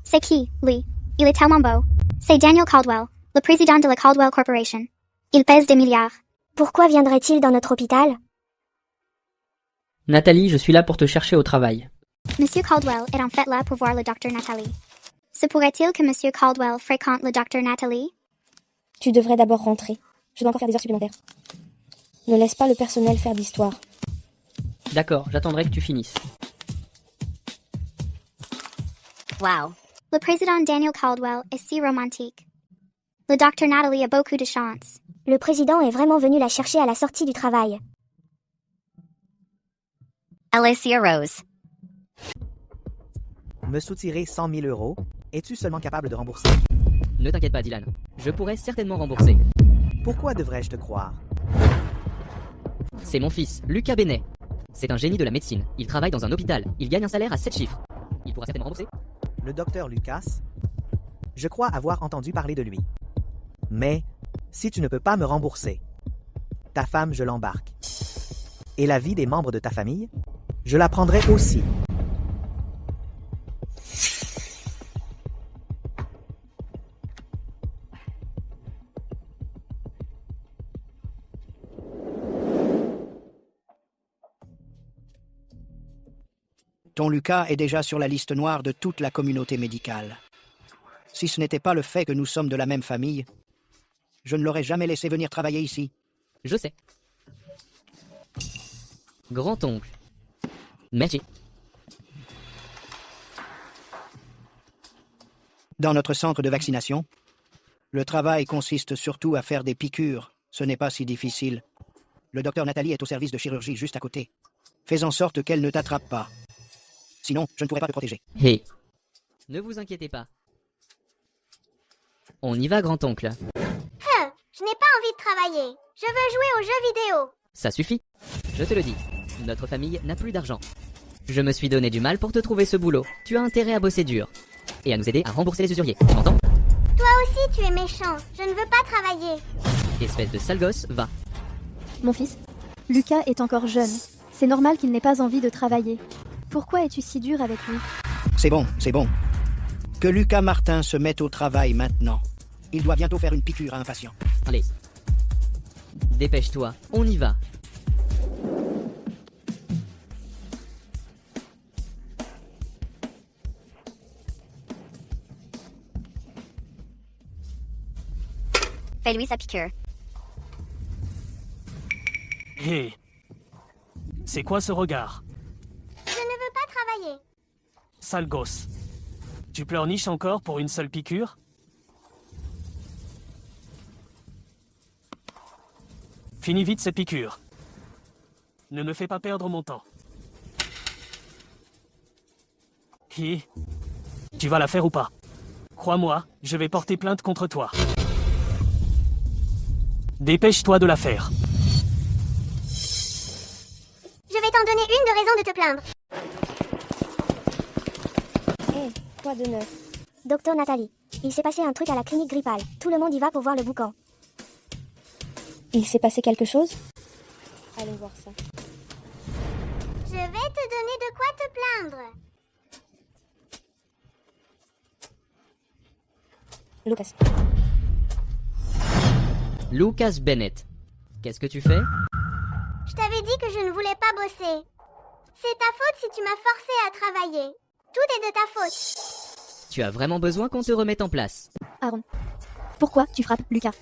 C'est qui, lui? Il est tellement beau. C'est Daniel Caldwell, le président de la Caldwell Corporation. Il pèse des milliards. Pourquoi viendrait-il dans notre hôpital? Nathalie, je suis là pour te chercher au travail. Monsieur Caldwell est en fait là pour voir le docteur Nathalie. Se pourrait-il que Monsieur Caldwell fréquente le docteur Nathalie? Tu devrais d'abord rentrer. Je dois encore faire des heures supplémentaires. Ne laisse pas le personnel faire d'histoire. D'accord, j'attendrai que tu finisses. Wow. Le président Daniel Caldwell est si romantique. Le docteur Nathalie a beaucoup de chance. Le président est vraiment venu la chercher à la sortie du travail. Alicia Rose. Me soutirer 100 000 euros, es-tu seulement capable de rembourser? Ne t'inquiète pas, Dylan. Je pourrais certainement rembourser. Pourquoi devrais-je te croire? C'est mon fils, Lucas Bennett. C'est un génie de la médecine. Il travaille dans un hôpital. Il gagne un salaire à 7 chiffres. Il pourra certainement rembourser. Le docteur Lucas? Je crois avoir entendu parler de lui. Mais, si tu ne peux pas me rembourser, ta femme, je l'embarque. Et la vie des membres de ta famille, je la prendrai aussi. Ton Lucas est déjà sur la liste noire de toute la communauté médicale. Si ce n'était pas le fait que nous sommes de la même famille, je ne l'aurais jamais laissé venir travailler ici. Je sais. Grand-oncle. Merci. Dans notre centre de vaccination, le travail consiste surtout à faire des piqûres. Ce n'est pas si difficile. Le docteur Nathalie est au service de chirurgie juste à côté. Fais en sorte qu'elle ne t'attrape pas. Sinon, je ne pourrai pas te protéger. Hé. Ne vous inquiétez pas. On y va, grand-oncle. Je n'ai pas envie de travailler. Je veux jouer aux jeux vidéo. Ça suffit. Je te le dis. Notre famille n'a plus d'argent. Je me suis donné du mal pour te trouver ce boulot. Tu as intérêt à bosser dur. Et à nous aider à rembourser les usuriers. Tu m'entends? Toi aussi, tu es méchant. Je ne veux pas travailler. Espèce de sale gosse, va. Mon fils, Lucas est encore jeune. C'est normal qu'il n'ait pas envie de travailler. Pourquoi es-tu si dur avec lui? C'est bon, c'est bon. Que Lucas Martin se mette au travail maintenant. Il doit bientôt faire une piqûre à un patient. Allez. Dépêche-toi, on y va. Fais-lui sa piqûre. Hé. C'est quoi ce regard? Je ne veux pas travailler. Sale gosse. Tu pleurniches encore pour une seule piqûre? Finis vite cette piqûre. Ne me fais pas perdre mon temps. Hé. Tu vas la faire ou pas? Crois-moi, je vais porter plainte contre toi. Dépêche-toi de la faire. Je vais t'en donner une de raison de te plaindre. Hé, quoi de neuf? Docteur Nathalie, il s'est passé un truc à la clinique grippale. Tout le monde y va pour voir le boucan. Il s'est passé quelque chose? Allons voir ça. Je vais te donner de quoi te plaindre. Lucas. Lucas Bennett. Qu'est-ce que tu fais? Je t'avais dit que je ne voulais pas bosser. C'est ta faute si tu m'as forcé à travailler. Tout est de ta faute. Tu as vraiment besoin qu'on te remette en place. Aaron, pourquoi tu frappes Lucas?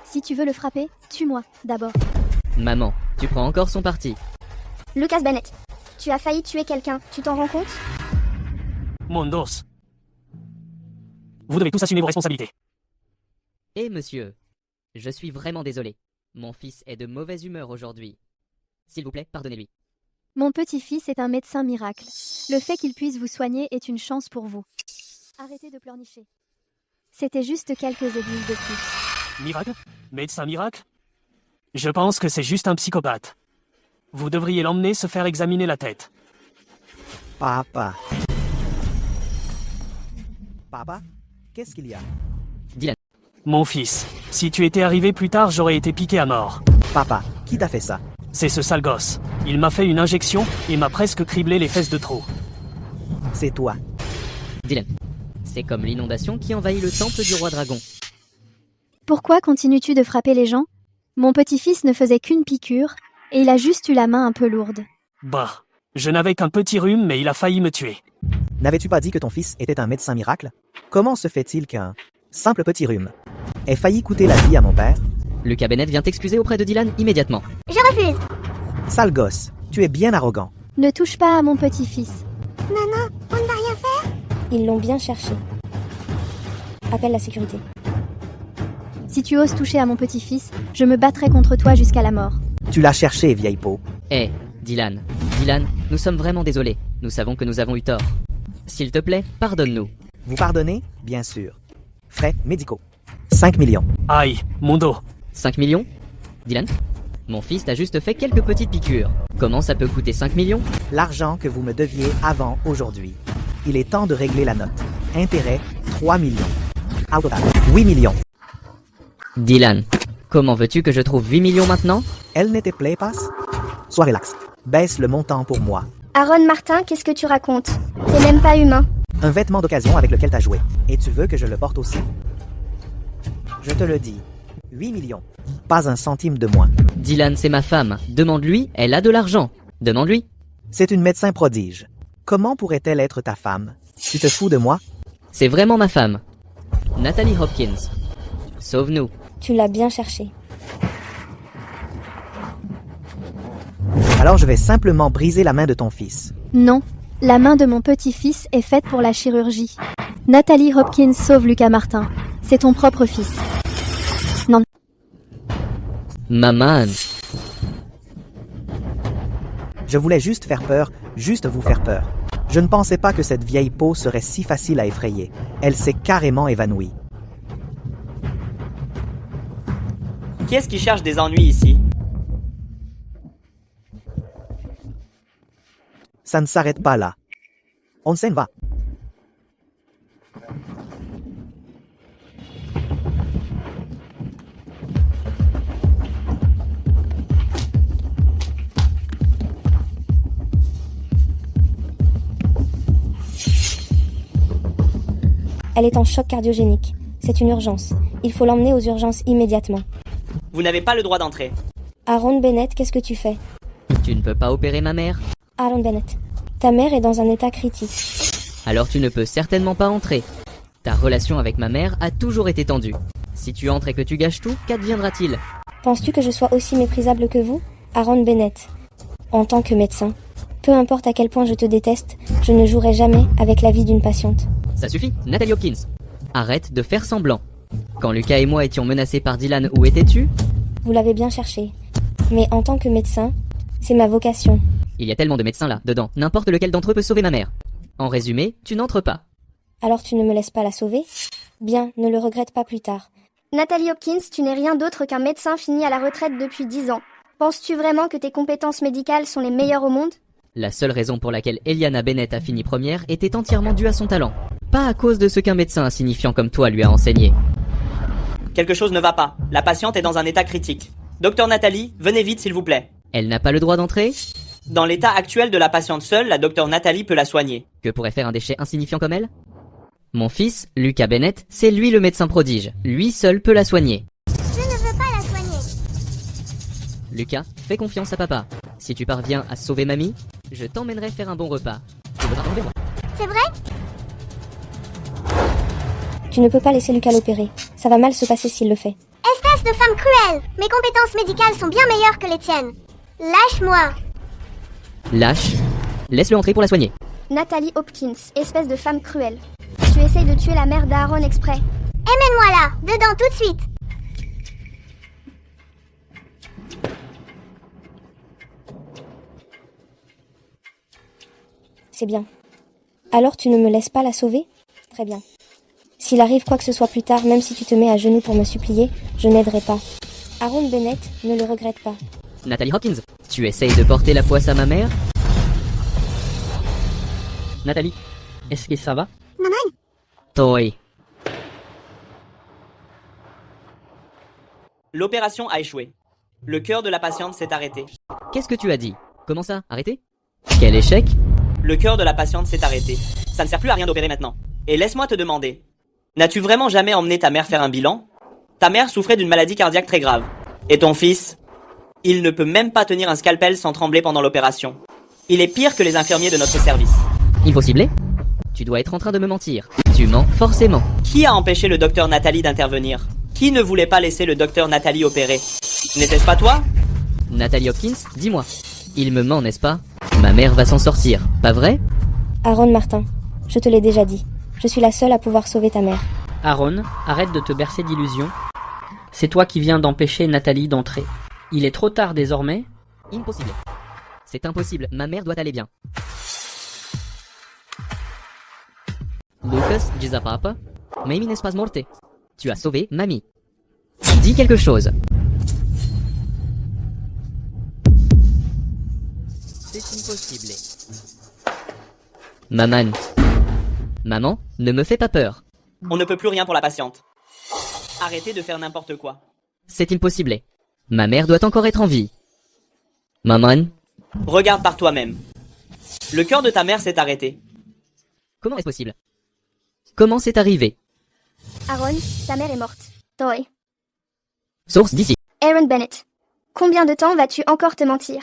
Si tu veux le frapper, tue-moi d'abord. Maman, tu prends encore son parti. Lucas Bennett, tu as failli tuer quelqu'un. Tu t'en rends compte? Mondos. Vous devez tous assumer vos responsabilités. Eh monsieur, je suis vraiment désolé. Mon fils est de mauvaise humeur aujourd'hui. S'il vous plaît, pardonnez-lui. Mon petit-fils est un médecin miracle. Le fait qu'il puisse vous soigner est une chance pour vous. Arrêtez de pleurnicher. C'était juste quelques aiguilles de plus. Miracle? Médecin miracle? Je pense que c'est juste un psychopathe. Vous devriez l'emmener se faire examiner la tête. Papa. Papa, qu'est-ce qu'il y a? Dylan. Mon fils, si tu étais arrivé plus tard, j'aurais été piqué à mort. Papa, qui t'a fait ça? C'est ce sale gosse. Il m'a fait une injection et m'a presque criblé les fesses de trop. C'est toi. Dylan. C'est comme l'inondation qui envahit le temple du roi dragon. Pourquoi continues-tu de frapper les gens? Mon petit-fils ne faisait qu'une piqûre, et il a juste eu la main un peu lourde. Bah, je n'avais qu'un petit rhume, mais il a failli me tuer. N'avais-tu pas dit que ton fils était un médecin miracle? Comment se fait-il qu'un simple petit rhume ait failli coûter la vie à mon père? Lucas Bennett vient t'excuser auprès de Dylan immédiatement. Je refuse. Sale gosse, tu es bien arrogant. Ne touche pas à mon petit-fils. Maman, on ne va rien faire? Ils l'ont bien cherché. Appelle la sécurité. Si tu oses toucher à mon petit-fils, je me battrai contre toi jusqu'à la mort. Tu l'as cherché, vieille peau. Eh, Dylan. Dylan, nous sommes vraiment désolés. Nous savons que nous avons eu tort. S'il te plaît, pardonne-nous. Vous pardonnez? Bien sûr. Frais médicaux. 5 millions. Aïe, mon dos. 5 millions? Dylan? Mon fils t'a juste fait quelques petites piqûres. Comment ça peut coûter 5 millions? L'argent que vous me deviez avant aujourd'hui. Il est temps de régler la note. Intérêt, 3 millions. Au total, 8 millions. Dylan, comment veux-tu que je trouve 8 millions maintenant? Elle n'était play pass? Sois relax. Baisse le montant pour moi. Aaron Martin, qu'est-ce que tu racontes? T'es même pas humain. Un vêtement d'occasion avec lequel t'as joué. Et tu veux que je le porte aussi? Je te le dis. 8 millions. Pas un centime de moins. Dylan, c'est ma femme. Demande-lui, elle a de l'argent. Demande-lui. C'est une médecin prodige. Comment pourrait-elle être ta femme? Tu te fous de moi? C'est vraiment ma femme. Natalie Hopkins. Sauve-nous. Tu l'as bien cherché. Alors je vais simplement briser la main de ton fils. Non, la main de mon petit-fils est faite pour la chirurgie. Natalie Hopkins sauve Lucas Martin. C'est ton propre fils. Non. Maman. Je voulais juste faire peur, juste vous faire peur. Je ne pensais pas que cette vieille peau serait si facile à effrayer. Elle s'est carrément évanouie. Qui est-ce qui cherche des ennuis ici? Ça ne s'arrête pas là. On s'en va. Elle est en choc cardiogénique. C'est une urgence. Il faut l'emmener aux urgences immédiatement. Vous n'avez pas le droit d'entrer. Aaron Bennett, qu'est-ce que tu fais? Tu ne peux pas opérer ma mère. Aaron Bennett, ta mère est dans un état critique. Alors tu ne peux certainement pas entrer. Ta relation avec ma mère a toujours été tendue. Si tu entres et que tu gâches tout, qu'adviendra-t-il? Penses-tu que je sois aussi méprisable que vous? Aaron Bennett, en tant que médecin, peu importe à quel point je te déteste, je ne jouerai jamais avec la vie d'une patiente. Ça suffit, Natalie Hopkins. Arrête de faire semblant. Quand Lucas et moi étions menacés par Dylan, où étais-tu? Vous l'avez bien cherché. Mais en tant que médecin, c'est ma vocation. Il y a tellement de médecins là, dedans. N'importe lequel d'entre eux peut sauver ma mère. En résumé, tu n'entres pas. Alors tu ne me laisses pas la sauver? Bien, ne le regrette pas plus tard. Nathalie Hopkins, tu n'es rien d'autre qu'un médecin fini à la retraite depuis 10 ans. Penses-tu vraiment que tes compétences médicales sont les meilleures au monde? La seule raison pour laquelle Eliana Bennett a fini première était entièrement due à son talent. Pas à cause de ce qu'un médecin insignifiant comme toi lui a enseigné. Quelque chose ne va pas. La patiente est dans un état critique. Docteur Nathalie, venez vite s'il vous plaît. Elle n'a pas le droit d'entrer? Dans l'état actuel de la patiente seule, la docteur Nathalie peut la soigner. Que pourrait faire un déchet insignifiant comme elle? Mon fils, Lucas Bennett, c'est lui le médecin prodige. Lui seul peut la soigner. Je ne veux pas la soigner. Lucas, fais confiance à papa. Si tu parviens à sauver mamie, je t'emmènerai faire un bon repas. Tu voudras enlever moi. C'est vrai? Tu ne peux pas laisser Lucas l'opérer. Ça va mal se passer s'il le fait. Espèce de femme cruelle! Mes compétences médicales sont bien meilleures que les tiennes. Lâche-moi! Lâche. Laisse-le entrer pour la soigner. Nathalie Hopkins, espèce de femme cruelle. Tu essayes de tuer la mère d'Aaron exprès. Emmène-moi là, dedans tout de suite! C'est bien. Alors tu ne me laisses pas la sauver? Très bien. S'il arrive quoi que ce soit plus tard, même si tu te mets à genoux pour me supplier, je n'aiderai pas. Aaron Bennett, ne le regrette pas. Natalie Hopkins, tu essayes de porter la poisse à ma mère? Nathalie, est-ce que ça va? Maman! Toi. L'opération a échoué. Le cœur de la patiente s'est arrêté. Qu'est-ce que tu as dit? Comment ça? Arrêtez? Quel échec? Le cœur de la patiente s'est arrêté. Ça ne sert plus à rien d'opérer maintenant. Et laisse-moi te demander, n'as-tu vraiment jamais emmené ta mère faire un bilan? Ta mère souffrait d'une maladie cardiaque très grave. Et ton fils? Il ne peut même pas tenir un scalpel sans trembler pendant l'opération. Il est pire que les infirmiers de notre service. Impossible? Tu dois être en train de me mentir. Tu mens forcément. Qui a empêché le docteur Nathalie d'intervenir? Qui ne voulait pas laisser le docteur Nathalie opérer? N'était-ce pas toi? Natalie Hopkins, dis-moi. Il me ment, n'est-ce pas? Ma mère va s'en sortir, pas vrai? Aaron Martin, je te l'ai déjà dit. Je suis la seule à pouvoir sauver ta mère. Aaron, arrête de te bercer d'illusions. C'est toi qui viens d'empêcher Nathalie d'entrer. Il est trop tard désormais. Impossible. C'est impossible, ma mère doit aller bien. Lucas, diz a papa, Mamie n'est pas morte. Tu as sauvé mamie. Dis quelque chose. C'est impossible. Maman. Maman, ne me fais pas peur. On ne peut plus rien pour la patiente. Arrêtez de faire n'importe quoi. C'est impossible. Ma mère doit encore être en vie. Maman. Regarde par toi-même. Le cœur de ta mère s'est arrêté. Comment est-ce possible? Comment c'est arrivé? Aaron, ta mère est morte. Toi. Source d'ici. Aaron Bennett. Combien de temps vas-tu encore te mentir?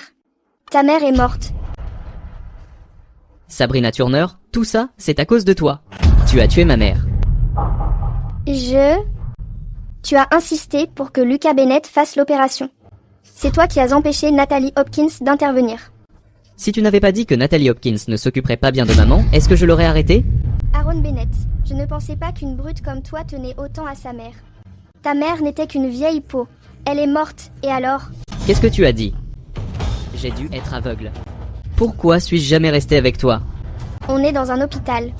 Ta mère est morte. Sabrina Turner, tout ça, c'est à cause de toi. Tu as tué ma mère. Tu as insisté pour que Lucas Bennett fasse l'opération. C'est toi qui as empêché Natalie Hopkins d'intervenir. Si tu n'avais pas dit que Natalie Hopkins ne s'occuperait pas bien de maman, est-ce que je l'aurais arrêtée? Aaron Bennett, je ne pensais pas qu'une brute comme toi tenait autant à sa mère. Ta mère n'était qu'une vieille peau. Elle est morte, et alors? Qu'est-ce que tu as dit? J'ai dû être aveugle. Pourquoi suis-je jamais resté avec toi? On est dans un hôpital.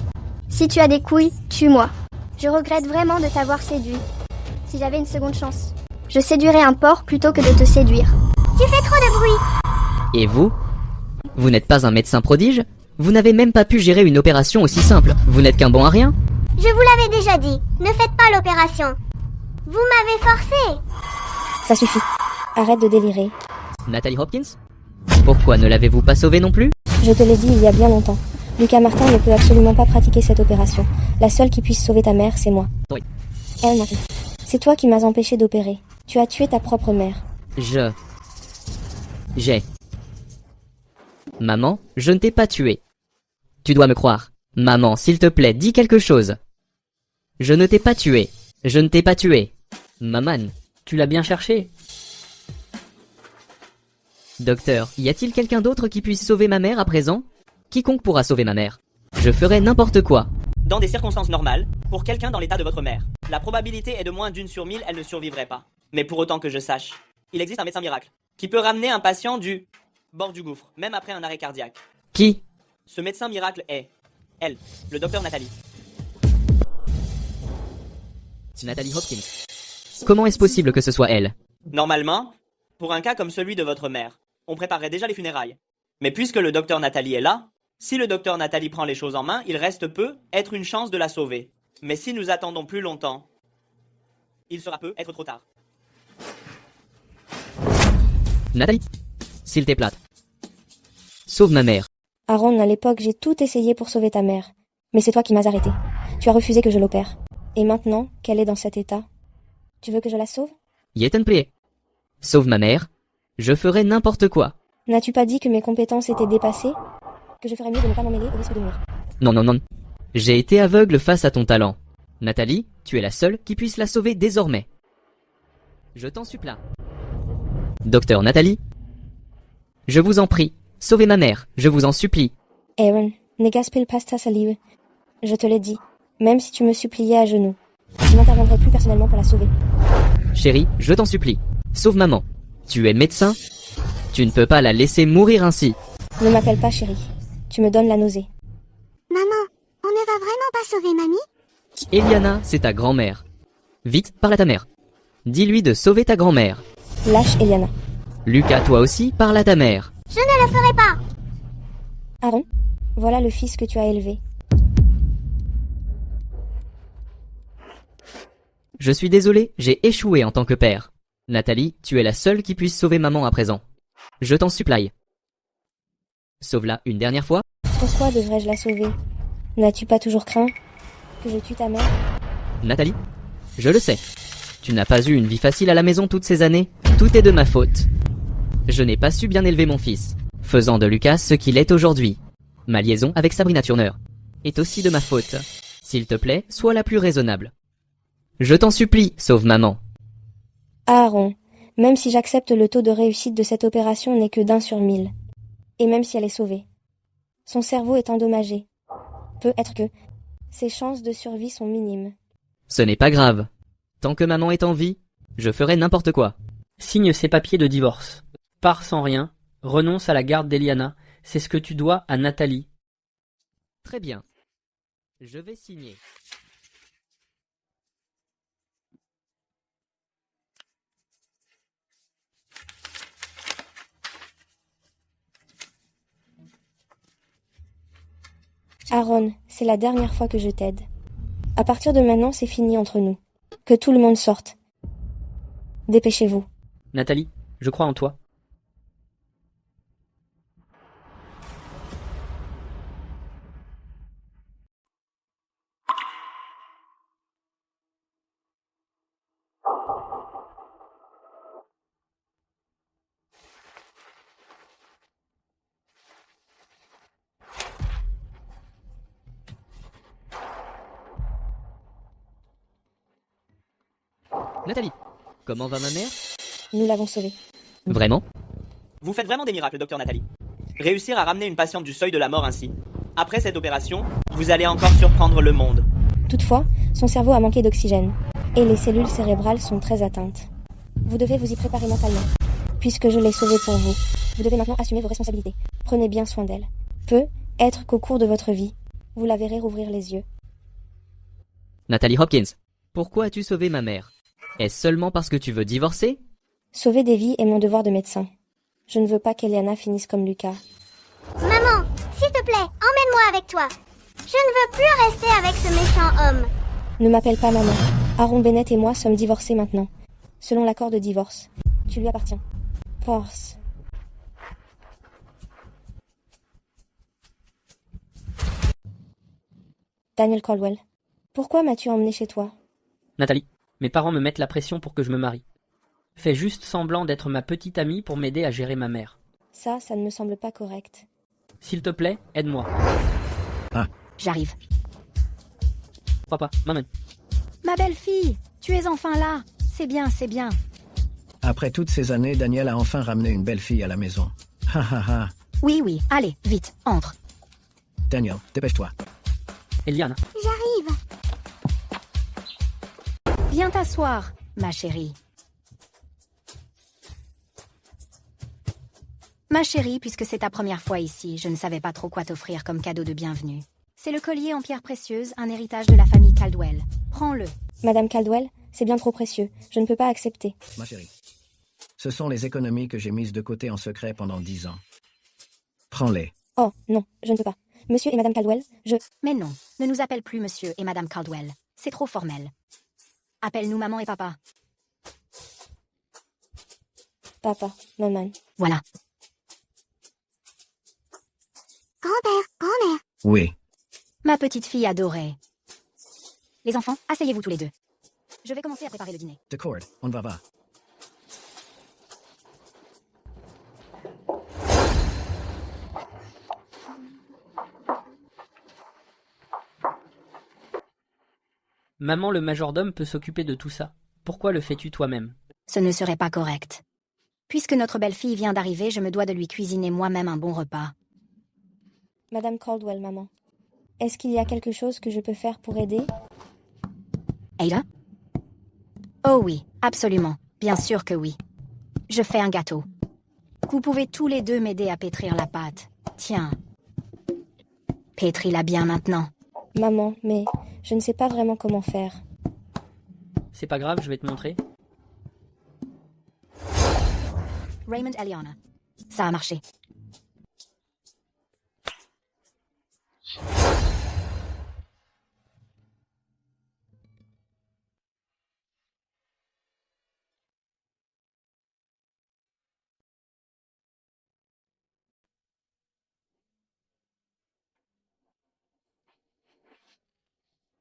Si tu as des couilles, tue-moi. Je regrette vraiment de t'avoir séduit. Si j'avais une seconde chance, je séduirais un porc plutôt que de te séduire. Tu fais trop de bruit. Et vous? Vous n'êtes pas un médecin prodige? Vous n'avez même pas pu gérer une opération aussi simple. Vous n'êtes qu'un bon à rien? Je vous l'avais déjà dit, ne faites pas l'opération. Vous m'avez forcé. Ça suffit. Arrête de délirer. Natalie Hopkins? Pourquoi ne l'avez-vous pas sauvée non plus? Je te l'ai dit il y a bien longtemps. Lucas Martin ne peut absolument pas pratiquer cette opération. La seule qui puisse sauver ta mère, c'est moi. Oui. Elle, Marie. C'est toi qui m'as empêché d'opérer. Tu as tué ta propre mère. J'ai. Maman, je ne t'ai pas tué. Tu dois me croire. Maman, s'il te plaît, dis quelque chose. Je ne t'ai pas tué. Je ne t'ai pas tué. Maman. Tu l'as bien cherché. Docteur, y a-t-il quelqu'un d'autre qui puisse sauver ma mère à présent? Quiconque pourra sauver ma mère. Je ferai n'importe quoi. Dans des circonstances normales, pour quelqu'un dans l'état de votre mère, la probabilité est de moins d'1 sur 1000, elle ne survivrait pas. Mais pour autant que je sache, il existe un médecin miracle qui peut ramener un patient du bord du gouffre, même après un arrêt cardiaque. Qui? Ce médecin miracle est elle, le docteur Nathalie. Natalie Hopkins. Comment est-ce possible que ce soit elle? Normalement, pour un cas comme celui de votre mère, on préparerait déjà les funérailles. Mais puisque le docteur Nathalie est là, si le docteur Nathalie prend les choses en main, il reste peu être une chance de la sauver. Mais si nous attendons plus longtemps, il sera peu être trop tard. Nathalie, s'il te plaît. Sauve ma mère. Aaron, à l'époque, j'ai tout essayé pour sauver ta mère. Mais c'est toi qui m'as arrêté. Tu as refusé que je l'opère. Et maintenant qu'elle est dans cet état, tu veux que je la sauve? Yetten prié. Sauve ma mère. Je ferai n'importe quoi. N'as-tu pas dit que mes compétences étaient dépassées? Que je ferais mieux de ne pas m'en mêler au risque de mourir? Non. J'ai été aveugle face à ton talent. Nathalie, tu es la seule qui puisse la sauver désormais. Je t'en supplie. Docteur Nathalie, je vous en prie, sauvez ma mère, je vous en supplie. Aaron, ne gaspille pas ta salive. Je te l'ai dit, même si tu me suppliais à genoux, je n'interviendrai plus personnellement pour la sauver. Chérie, je t'en supplie, sauve maman. Tu es médecin, tu ne peux pas la laisser mourir ainsi. Ne m'appelle pas chérie, tu me donnes la nausée. Maman, on ne va vraiment pas sauver mamie? Eliana, c'est ta grand-mère. Vite, parle à ta mère. Dis-lui de sauver ta grand-mère. Lâche Eliana. Lucas, toi aussi, parle à ta mère. Je ne le ferai pas. Aaron, voilà le fils que tu as élevé. Je suis désolé, j'ai échoué en tant que père. Nathalie, tu es la seule qui puisse sauver maman à présent. Je t'en supplie. Sauve-la une dernière fois. Pourquoi devrais-je la sauver? N'as-tu pas toujours craint que je tue ta mère? Nathalie, je le sais. Tu n'as pas eu une vie facile à la maison toutes ces années. Tout est de ma faute. Je n'ai pas su bien élever mon fils, faisant de Lucas ce qu'il est aujourd'hui. Ma liaison avec Sabrina Turner est aussi de ma faute. S'il te plaît, sois la plus raisonnable. Je t'en supplie, sauve maman. Aaron, même si j'accepte le taux de réussite de cette opération n'est que d'1 sur 1000. Et même si elle est sauvée. Son cerveau est endommagé. Peut être que ses chances de survie sont minimes. Ce n'est pas grave. Tant que maman est en vie, je ferai n'importe quoi. Signe ces papiers de divorce. Pars sans rien, renonce à la garde d'Eliana, c'est ce que tu dois à Nathalie. Très bien. Je vais signer. Aaron, c'est la dernière fois que je t'aide. À partir de maintenant, c'est fini entre nous. Que tout le monde sorte. Dépêchez-vous. Nathalie, je crois en toi. Nathalie, comment va ma mère? Nous l'avons sauvée. Vraiment? Vous faites vraiment des miracles, docteur Nathalie. Réussir à ramener une patiente du seuil de la mort ainsi. Après cette opération, vous allez encore surprendre le monde. Toutefois, son cerveau a manqué d'oxygène, et les cellules cérébrales sont très atteintes. Vous devez vous y préparer mentalement. Puisque je l'ai sauvée pour vous, vous devez maintenant assumer vos responsabilités. Prenez bien soin d'elle. Peut être qu'au cours de votre vie, vous la verrez rouvrir les yeux. Nathalie Hopkins, pourquoi as-tu sauvé ma mère? Est-ce seulement parce que tu veux divorcer? Sauver des vies est mon devoir de médecin. Je ne veux pas qu'Eliana finisse comme Lucas. Maman, s'il te plaît, emmène-moi avec toi. Je ne veux plus rester avec ce méchant homme. Ne m'appelle pas maman. Aaron Bennett et moi sommes divorcés maintenant. Selon l'accord de divorce. Tu lui appartiens. Force. Daniel Caldwell, pourquoi m'as-tu emmené chez toi? Nathalie, mes parents me mettent la pression pour que je me marie. Fais juste semblant d'être ma petite amie pour m'aider à gérer ma mère. Ça ne me semble pas correct. S'il te plaît, aide-moi. J'arrive. Papa, maman. Ma belle-fille, tu es enfin là. C'est bien, c'est bien. Après toutes ces années, Daniel a enfin ramené une belle fille à la maison. Ha ha ha. Oui, allez, vite, entre. Daniel, dépêche-toi. Eliana. J'arrive. Viens t'asseoir, ma chérie. Ma chérie, puisque c'est ta première fois ici, je ne savais pas trop quoi t'offrir comme cadeau de bienvenue. C'est le collier en pierre précieuse, un héritage de la famille Caldwell. Prends-le. Madame Caldwell, c'est bien trop précieux. Je ne peux pas accepter. Ma chérie, ce sont les économies que j'ai mises de côté en secret pendant 10 ans. Prends-les. Oh, non, je ne peux pas. Monsieur et Madame Caldwell, Mais non, ne nous appelle plus Monsieur et Madame Caldwell. C'est trop formel. Appelle-nous maman et papa. Papa, maman. Voilà. Grand-père, grand-mère. Oui. Ma petite fille adorée. Les enfants, asseyez-vous tous les deux. Je vais commencer à préparer le dîner. D'accord, on va. Maman le majordome peut s'occuper de tout ça. Pourquoi le fais-tu toi-même? Ce ne serait pas correct. Puisque notre belle-fille vient d'arriver, je me dois de lui cuisiner moi-même un bon repas. Madame Caldwell, maman. Est-ce qu'il y a quelque chose que je peux faire pour aider? Ada? Oh oui, absolument. Bien sûr que oui. Je fais un gâteau. Vous pouvez tous les deux m'aider à pétrir la pâte. Tiens. Pétris-la bien maintenant. Maman, mais je ne sais pas vraiment comment faire. C'est pas grave, je vais te montrer. Raymond Eliana. Ça a marché.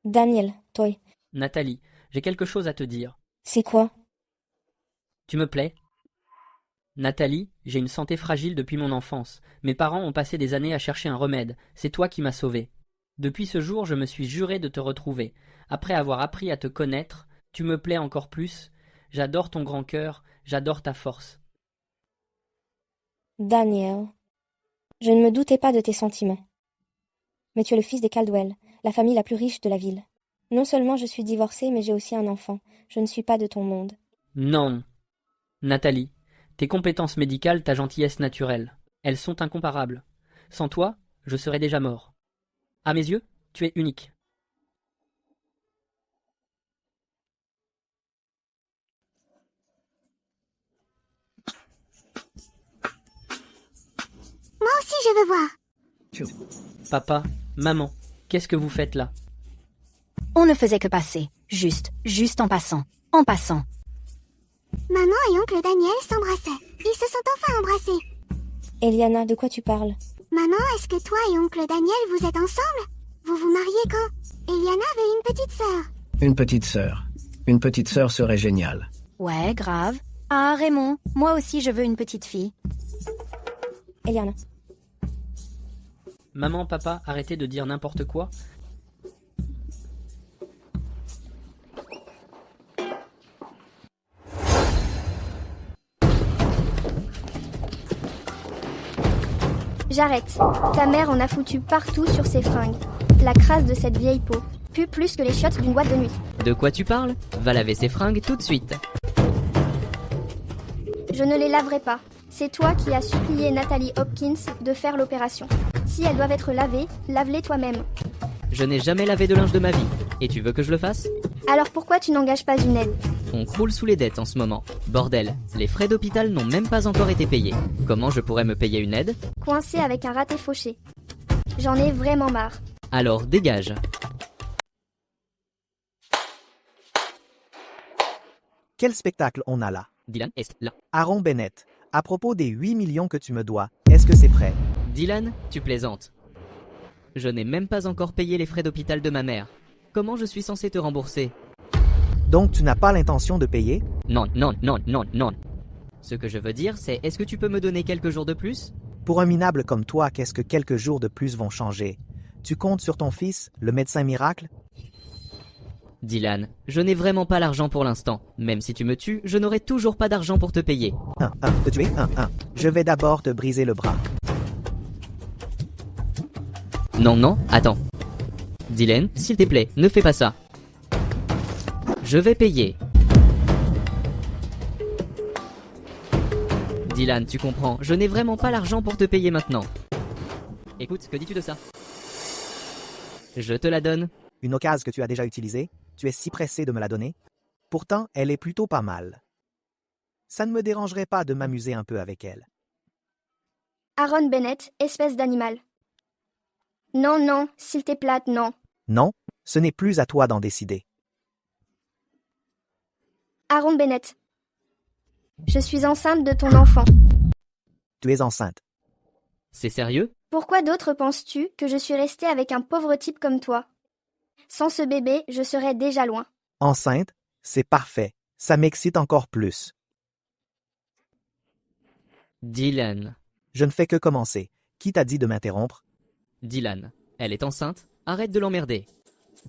Daniel, toi. Nathalie, j'ai quelque chose à te dire. C'est quoi? Tu me plais? Nathalie, j'ai une santé fragile depuis mon enfance. Mes parents ont passé des années à chercher un remède. C'est toi qui m'as sauvée. Depuis ce jour, je me suis juré de te retrouver. Après avoir appris à te connaître, tu me plais encore plus. J'adore ton grand cœur, j'adore ta force. Daniel, je ne me doutais pas de tes sentiments. Mais tu es le fils des Caldwell, la famille la plus riche de la ville. Non seulement je suis divorcée, mais j'ai aussi un enfant. Je ne suis pas de ton monde. Non. Nathalie, tes compétences médicales, ta gentillesse naturelle, elles sont incomparables. Sans toi, je serais déjà mort. À mes yeux, tu es unique. Moi aussi, je veux voir. Papa, maman, qu'est-ce que vous faites là? On ne faisait que passer. Juste en passant. En passant. Maman et oncle Daniel s'embrassaient. Ils se sont enfin embrassés. Eliana, de quoi tu parles? Maman, est-ce que toi et oncle Daniel, vous êtes ensemble? Vous vous mariez quand? Eliana avait une petite sœur. Une petite sœur. Une petite sœur serait géniale. Ouais, grave. Ah, Raymond, moi aussi je veux une petite fille. Eliana. Maman, papa, arrêtez de dire n'importe quoi. J'arrête. Ta mère en a foutu partout sur ses fringues. La crasse de cette vieille peau pue plus que les chiottes d'une boîte de nuit. De quoi tu parles? Va laver ses fringues tout de suite. Je ne les laverai pas. C'est toi qui as supplié Natalie Hopkins de faire l'opération. Si elles doivent être lavées, lave-les toi-même. Je n'ai jamais lavé de linge de ma vie. Et tu veux que je le fasse? Alors pourquoi tu n'engages pas une aide? On croule sous les dettes en ce moment. Bordel, les frais d'hôpital n'ont même pas encore été payés. Comment je pourrais me payer une aide? Coincé avec un raté fauché. J'en ai vraiment marre. Alors dégage. Quel spectacle on a là? Dylan est là. Aaron Bennett, à propos des 8 millions que tu me dois, est-ce que c'est prêt? Dylan, tu plaisantes. Je n'ai même pas encore payé les frais d'hôpital de ma mère. Comment je suis censé te rembourser? Donc tu n'as pas l'intention de payer? Non, non, non, non, non. Ce que je veux dire, c'est est-ce que tu peux me donner quelques jours de plus? Pour un minable comme toi, qu'est-ce que quelques jours de plus vont changer? Tu comptes sur ton fils, le médecin miracle? Dylan, je n'ai vraiment pas l'argent pour l'instant. Même si tu me tues, je n'aurai toujours pas d'argent pour te payer. Te tuer? Je vais d'abord te briser le bras. Non, non, attends. Dylan, s'il te plaît, ne fais pas ça. Je vais payer. Dylan, tu comprends, je n'ai vraiment pas l'argent pour te payer maintenant. Écoute, que dis-tu de ça? Je te la donne. Une occasion que tu as déjà utilisée? Tu es si pressé de me la donner? Pourtant, elle est plutôt pas mal. Ça ne me dérangerait pas de m'amuser un peu avec elle. Aaron Bennett, espèce d'animal. Non, non, s'il te plaît, non. Non, ce n'est plus à toi d'en décider. Aaron Bennett. Je suis enceinte de ton enfant. Tu es enceinte. C'est sérieux? Pourquoi d'autres penses-tu que je suis restée avec un pauvre type comme toi? Sans ce bébé, je serais déjà loin. Enceinte? C'est parfait. Ça m'excite encore plus. Dylan. Je ne fais que commencer. Qui t'a dit de m'interrompre? Dylan, elle est enceinte. Arrête de l'emmerder.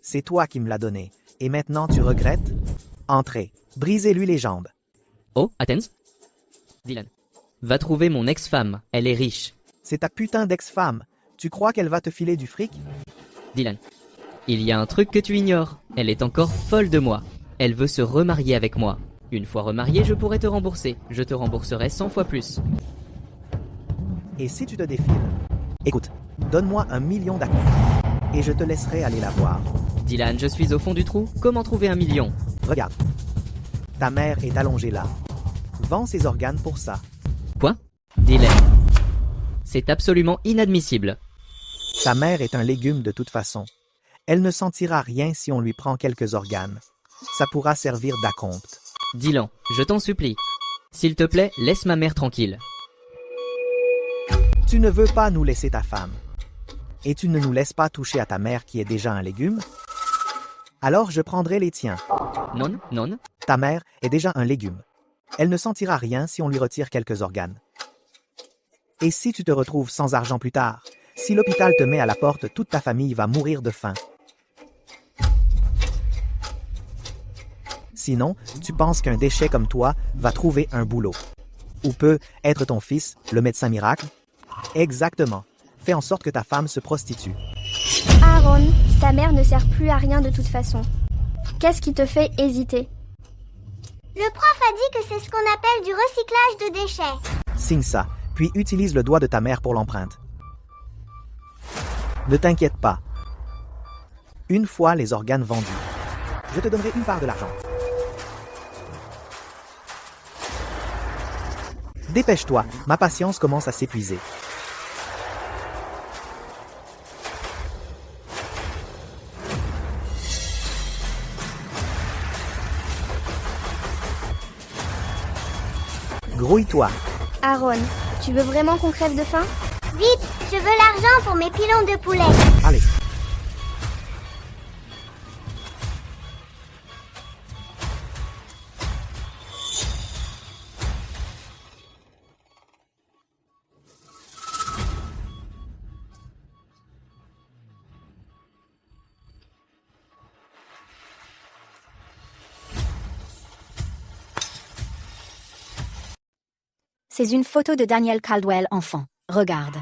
C'est toi qui me l'as donnée. Et maintenant tu regrettes? Entrez. Brisez-lui les jambes. Oh, Athens? Dylan. Va trouver mon ex-femme. Elle est riche. C'est ta putain d'ex-femme. Tu crois qu'elle va te filer du fric? Dylan. Il y a un truc que tu ignores. Elle est encore folle de moi. Elle veut se remarier avec moi. Une fois remariée, je pourrai te rembourser. Je te rembourserai 100 fois plus. Et si tu te défiles? Écoute, donne-moi 1 million d'actions et je te laisserai aller la voir. Dylan, je suis au fond du trou. Comment trouver 1 million? Regarde. Ta mère est allongée là. Vends ses organes pour ça. Quoi? Dylan. C'est absolument inadmissible. Ta mère est un légume de toute façon. Elle ne sentira rien si on lui prend quelques organes. Ça pourra servir d'acompte. Dylan, je t'en supplie. S'il te plaît, laisse ma mère tranquille. Tu ne veux pas nous laisser ta femme. Et tu ne nous laisses pas toucher à ta mère qui est déjà un légume? Alors je prendrai les tiens. Non, non. Ta mère est déjà un légume. Elle ne sentira rien si on lui retire quelques organes. Et si tu te retrouves sans argent plus tard, si l'hôpital te met à la porte, toute ta famille va mourir de faim. Sinon, tu penses qu'un déchet comme toi va trouver un boulot. Ou peut être ton fils, le médecin miracle? Exactement. Fais en sorte que ta femme se prostitue. Aaron, ta mère ne sert plus à rien de toute façon. Qu'est-ce qui te fait hésiter? Le prof a dit que c'est ce qu'on appelle du recyclage de déchets. Signe ça, puis utilise le doigt de ta mère pour l'empreinte. Ne t'inquiète pas. Une fois les organes vendus, je te donnerai une part de l'argent. Dépêche-toi, ma patience commence à s'épuiser. Grouille-toi. Aaron, tu veux vraiment qu'on crève de faim? Vite, je veux l'argent pour mes pilons de poulet. Allez. C'est une photo de Daniel Caldwell enfant. Regarde.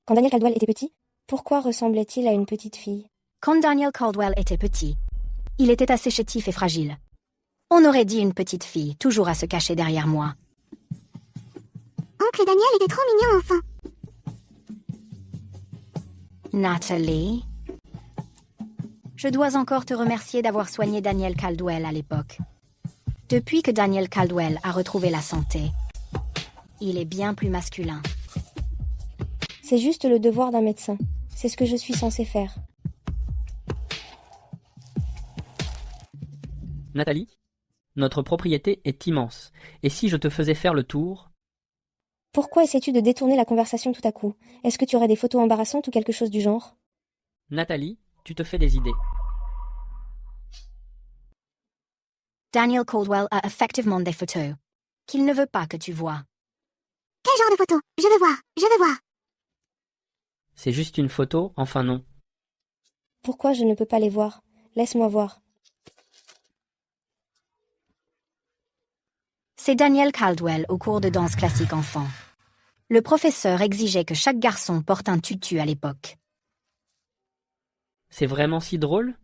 Quand Daniel Caldwell était petit, pourquoi ressemblait-il à une petite fille? Quand Daniel Caldwell était petit, il était assez chétif et fragile. On aurait dit une petite fille, toujours à se cacher derrière moi. Oncle Daniel était trop mignon, enfant. Natalie, je dois encore te remercier d'avoir soigné Daniel Caldwell à l'époque. Depuis que Daniel Caldwell a retrouvé la santé, il est bien plus masculin. C'est juste le devoir d'un médecin. C'est ce que je suis censée faire. Nathalie, notre propriété est immense, et si je te faisais faire le tour... Pourquoi essaies-tu de détourner la conversation tout à coup? Est-ce que tu aurais des photos embarrassantes ou quelque chose du genre? Nathalie, tu te fais des idées. Daniel Caldwell a effectivement des photos qu'il ne veut pas que tu vois. Quel genre de photo? Je veux voir, je veux voir. C'est juste une photo, enfin non. Pourquoi je ne peux pas les voir? Laisse-moi voir. C'est Daniel Caldwell au cours de danse classique enfant. Le professeur exigeait que chaque garçon porte un tutu à l'époque. C'est vraiment si drôle?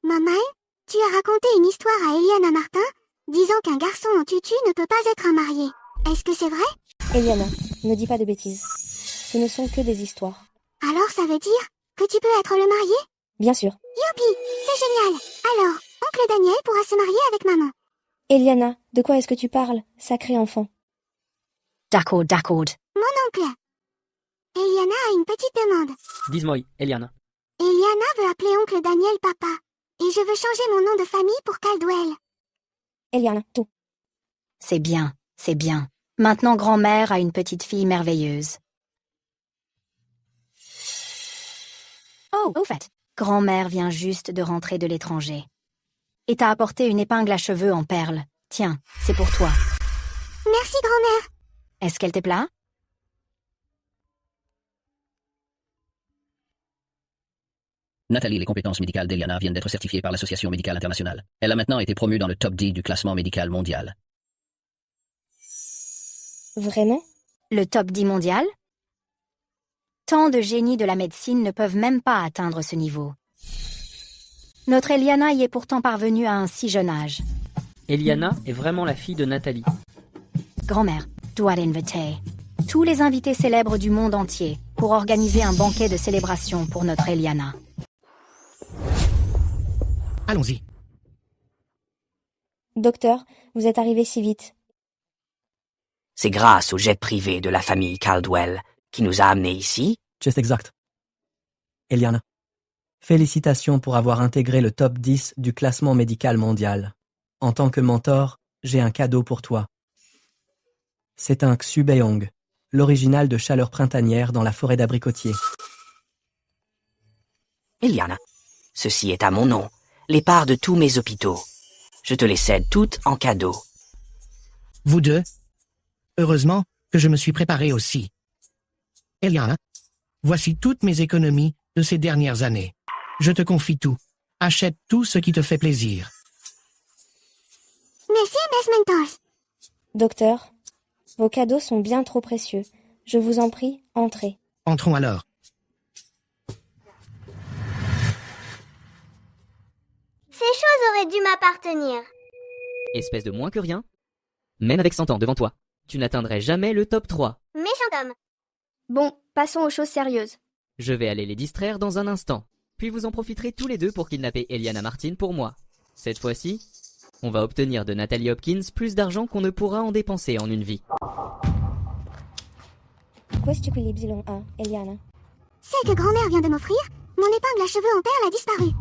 Maman, tu as raconté une histoire à Eliana Martin, disant qu'un garçon en tutu ne peut pas être un marié. Est-ce que c'est vrai? Eliana, ne dis pas de bêtises. Ce ne sont que des histoires. Alors ça veut dire que tu peux être le marié? Bien sûr. Youpi, c'est génial. Alors, oncle Daniel pourra se marier avec maman. Eliana, de quoi est-ce que tu parles, sacré enfant? D'accord, d'accord. Mon oncle. Eliana a une petite demande. Dis-moi, Eliana. Eliana veut appeler oncle Daniel papa. Et je veux changer mon nom de famille pour Caldwell. Eliana, tout. C'est bien, c'est bien. Maintenant, grand-mère a une petite fille merveilleuse. Oh, au fait, grand-mère vient juste de rentrer de l'étranger. Et t'a apporté une épingle à cheveux en perles. Tiens, c'est pour toi. Merci, grand-mère. Est-ce qu'elle te plaît? Nathalie, les compétences médicales d'Eliana viennent d'être certifiées par l'Association médicale internationale. Elle a maintenant été promue dans le top 10 du classement médical mondial. Vraiment? Le top 10 mondial? Tant de génies de la médecine ne peuvent même pas atteindre ce niveau. Notre Eliana y est pourtant parvenue à un si jeune âge. Eliana est vraiment la fille de Nathalie. Grand-mère doit inviter tous les invités célèbres du monde entier pour organiser un banquet de célébration pour notre Eliana. Allons-y. Docteur, vous êtes arrivé si vite. C'est grâce au jet privé de la famille Caldwell qui nous a amenés ici. C'est exact. Eliana, félicitations pour avoir intégré le top 10 du classement médical mondial. En tant que mentor, j'ai un cadeau pour toi. C'est un Xubeong, l'original de chaleur printanière dans la forêt d'abricotiers. Eliana, ceci est à mon nom, les parts de tous mes hôpitaux. Je te les cède toutes en cadeau. Vous deux? Heureusement que je me suis préparé aussi. Eliana, voici toutes mes économies de ces dernières années. Je te confie tout. Achète tout ce qui te fait plaisir. Merci, Miss Mentors. Docteur, vos cadeaux sont bien trop précieux. Je vous en prie, entrez. Entrons alors. Ces choses auraient dû m'appartenir. Espèce de moins que rien. Même avec 100 ans devant toi, tu n'atteindrais jamais le top 3. Méchant homme. Bon, passons aux choses sérieuses. Je vais aller les distraire dans un instant. Puis vous en profiterez tous les deux pour kidnapper Eliana Martin pour moi. Cette fois-ci, on va obtenir de Natalie Hopkins plus d'argent qu'on ne pourra en dépenser en une vie. Questo equilibrio a, Eliana. Celle que grand-mère vient de m'offrir, mon épingle à cheveux en perles a disparu.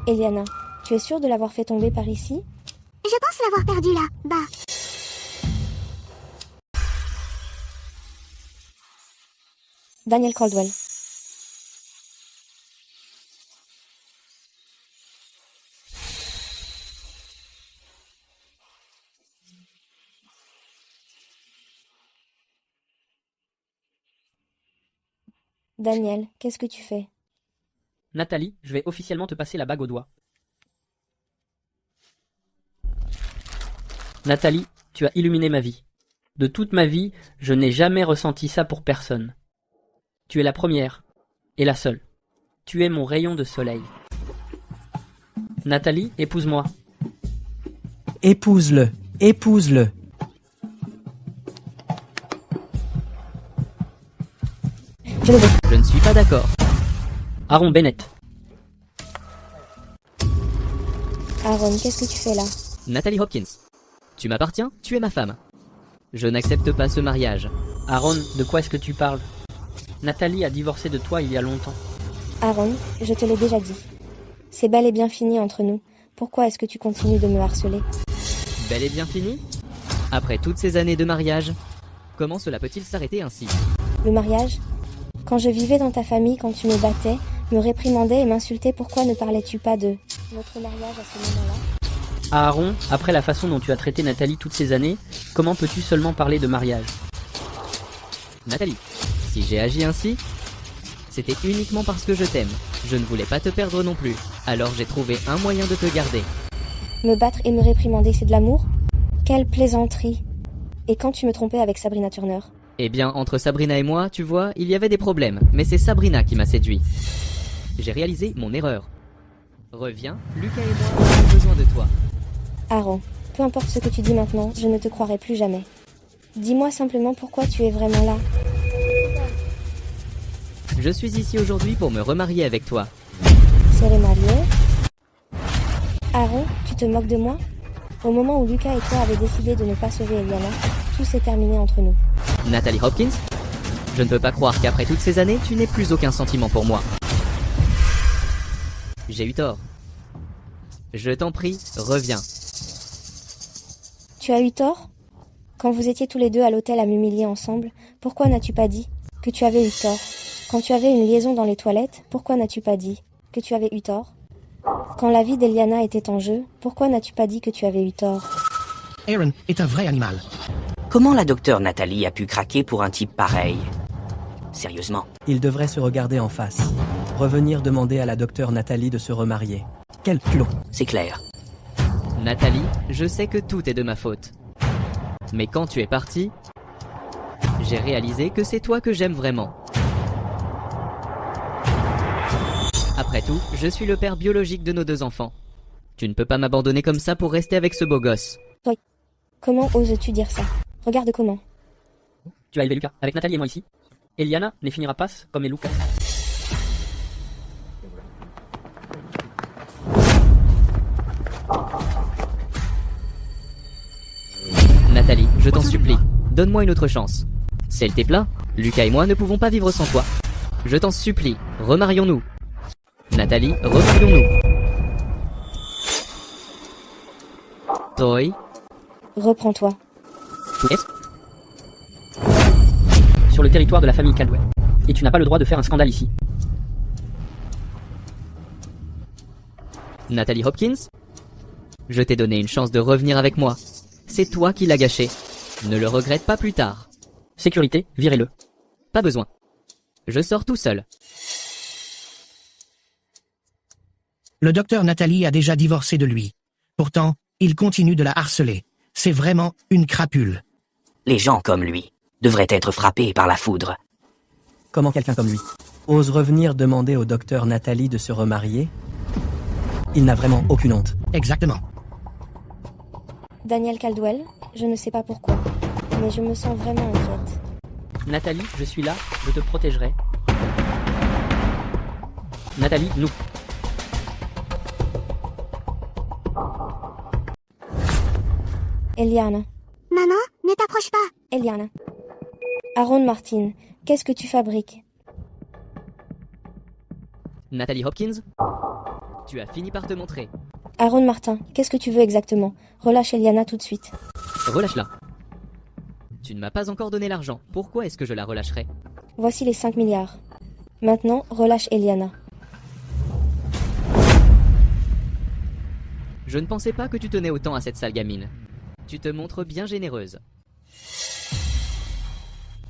Eliana, tu es sûre de l'avoir fait tomber par ici? Je pense l'avoir perdue là, bas. Daniel Caldwell. Daniel, qu'est-ce que tu fais? Nathalie, je vais officiellement te passer la bague au doigt. Nathalie, tu as illuminé ma vie. De toute ma vie, je n'ai jamais ressenti ça pour personne. Tu es la première, et la seule. Tu es mon rayon de soleil. Nathalie, épouse-moi. Épouse-le, épouse-le. Je ne suis pas d'accord. Aaron Bennett. Aaron, qu'est-ce que tu fais là? Natalie Hopkins. Tu m'appartiens, tu es ma femme. Je n'accepte pas ce mariage. Aaron, de quoi est-ce que tu parles? Nathalie a divorcé de toi il y a longtemps. Aaron, je te l'ai déjà dit. C'est bel et bien fini entre nous. Pourquoi est-ce que tu continues de me harceler? Bel et bien fini? Après toutes ces années de mariage, comment cela peut-il s'arrêter ainsi? Le mariage? Quand je vivais dans ta famille, quand tu me battais, me réprimandais et m'insultais, pourquoi ne parlais-tu pas de notre mariage à ce moment-là? Aaron, après la façon dont tu as traité Nathalie toutes ces années, comment peux-tu seulement parler de mariage? Nathalie, si j'ai agi ainsi, c'était uniquement parce que je t'aime. Je ne voulais pas te perdre non plus. Alors j'ai trouvé un moyen de te garder. Me battre et me réprimander, c'est de l'amour? Quelle plaisanterie! Et quand tu me trompais avec Sabrina Turner? Eh bien, entre Sabrina et moi, tu vois, il y avait des problèmes. Mais c'est Sabrina qui m'a séduit. J'ai réalisé mon erreur. Reviens, Lucas et moi avons besoin de toi. Aaron, peu importe ce que tu dis maintenant, je ne te croirai plus jamais. Dis-moi simplement pourquoi tu es vraiment là. Je suis ici aujourd'hui pour me remarier avec toi. Serez marié? Aaron, tu te moques de moi? Au moment où Lucas et toi avez décidé de ne pas sauver Eliana, tout s'est terminé entre nous. Natalie Hopkins, je ne peux pas croire qu'après toutes ces années, tu n'aies plus aucun sentiment pour moi. J'ai eu tort. Je t'en prie, reviens. Tu as eu tort? Quand vous étiez tous les deux à l'hôtel à m'humilier ensemble, pourquoi n'as-tu pas dit que tu avais eu tort? Quand tu avais une liaison dans les toilettes, pourquoi n'as-tu pas dit que tu avais eu tort? Quand la vie d'Eliana était en jeu, pourquoi n'as-tu pas dit que tu avais eu tort? Aaron est un vrai animal. Comment la docteure Nathalie a pu craquer pour un type pareil? Sérieusement. Ils devraient se regarder en face. Revenir demander à la docteure Nathalie de se remarier. Quel plot! C'est clair. Nathalie, je sais que tout est de ma faute. Mais quand tu es partie, j'ai réalisé que c'est toi que j'aime vraiment. Après tout, je suis le père biologique de nos deux enfants. Tu ne peux pas m'abandonner comme ça pour rester avec ce beau gosse. Oui. Comment oses-tu dire ça? Regarde comment. Tu vas élever Lucas, avec Nathalie et moi ici. Eliana ne finira pas comme les Lucas. Nathalie, je t'en supplie, donne-moi une autre chance. Si elle t'est plat, Lucas et moi ne pouvons pas vivre sans toi. Je t'en supplie, remarions-nous. Nathalie, remarions-nous. Toi. Reprends-toi. Sur le territoire de la famille Caldwell. Et tu n'as pas le droit de faire un scandale ici. Natalie Hopkins, je t'ai donné une chance de revenir avec moi. C'est toi qui l'as gâché. Ne le regrette pas plus tard. Sécurité, virez-le. Pas besoin. Je sors tout seul. Le docteur Nathalie a déjà divorcé de lui. Pourtant, il continue de la harceler. C'est vraiment une crapule. Les gens comme lui devraient être frappés par la foudre. Comment quelqu'un comme lui ose revenir demander au docteur Nathalie de se remarier? Il n'a vraiment aucune honte. Exactement. Daniel Caldwell, je ne sais pas pourquoi, mais je me sens vraiment inquiète. Nathalie, je suis là, je te protégerai. Nathalie, nous. Eliana. Maman, ne t'approche pas. Eliana. Aaron Martin, qu'est-ce que tu fabriques? Natalie Hopkins, tu as fini par te montrer. Aaron Martin, qu'est-ce que tu veux exactement? Relâche Eliana tout de suite. Relâche-la. Tu ne m'as pas encore donné l'argent. Pourquoi est-ce que je la relâcherais? Voici les 5 milliards. Maintenant, relâche Eliana. Je ne pensais pas que tu tenais autant à cette sale gamine. Tu te montres bien généreuse.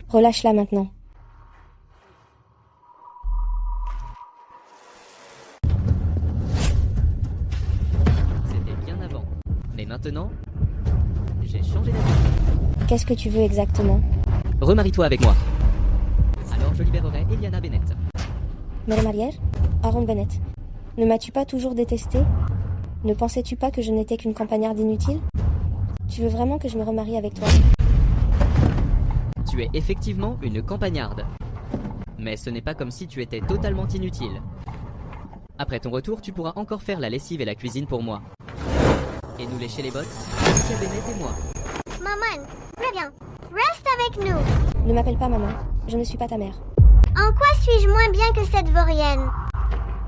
Relâche-la maintenant. C'était bien avant. Mais maintenant, j'ai changé d'avis. Qu'est-ce que tu veux exactement? Remarie-toi avec moi. Alors je libérerai Eliana Bennett. Me remarier? Aaron Bennett. Ne m'as-tu pas toujours détesté? Ne pensais-tu pas que je n'étais qu'une campagnarde inutile? Tu veux vraiment que je me remarie avec toi? Tu es effectivement une campagnarde. Mais ce n'est pas comme si tu étais totalement inutile. Après ton retour, tu pourras encore faire la lessive et la cuisine pour moi. Et nous lécher les bottes, Lucas Bennett et moi. Maman, reviens. Reste avec nous. Ne m'appelle pas maman. Je ne suis pas ta mère. En quoi suis-je moins bien que cette vaurienne?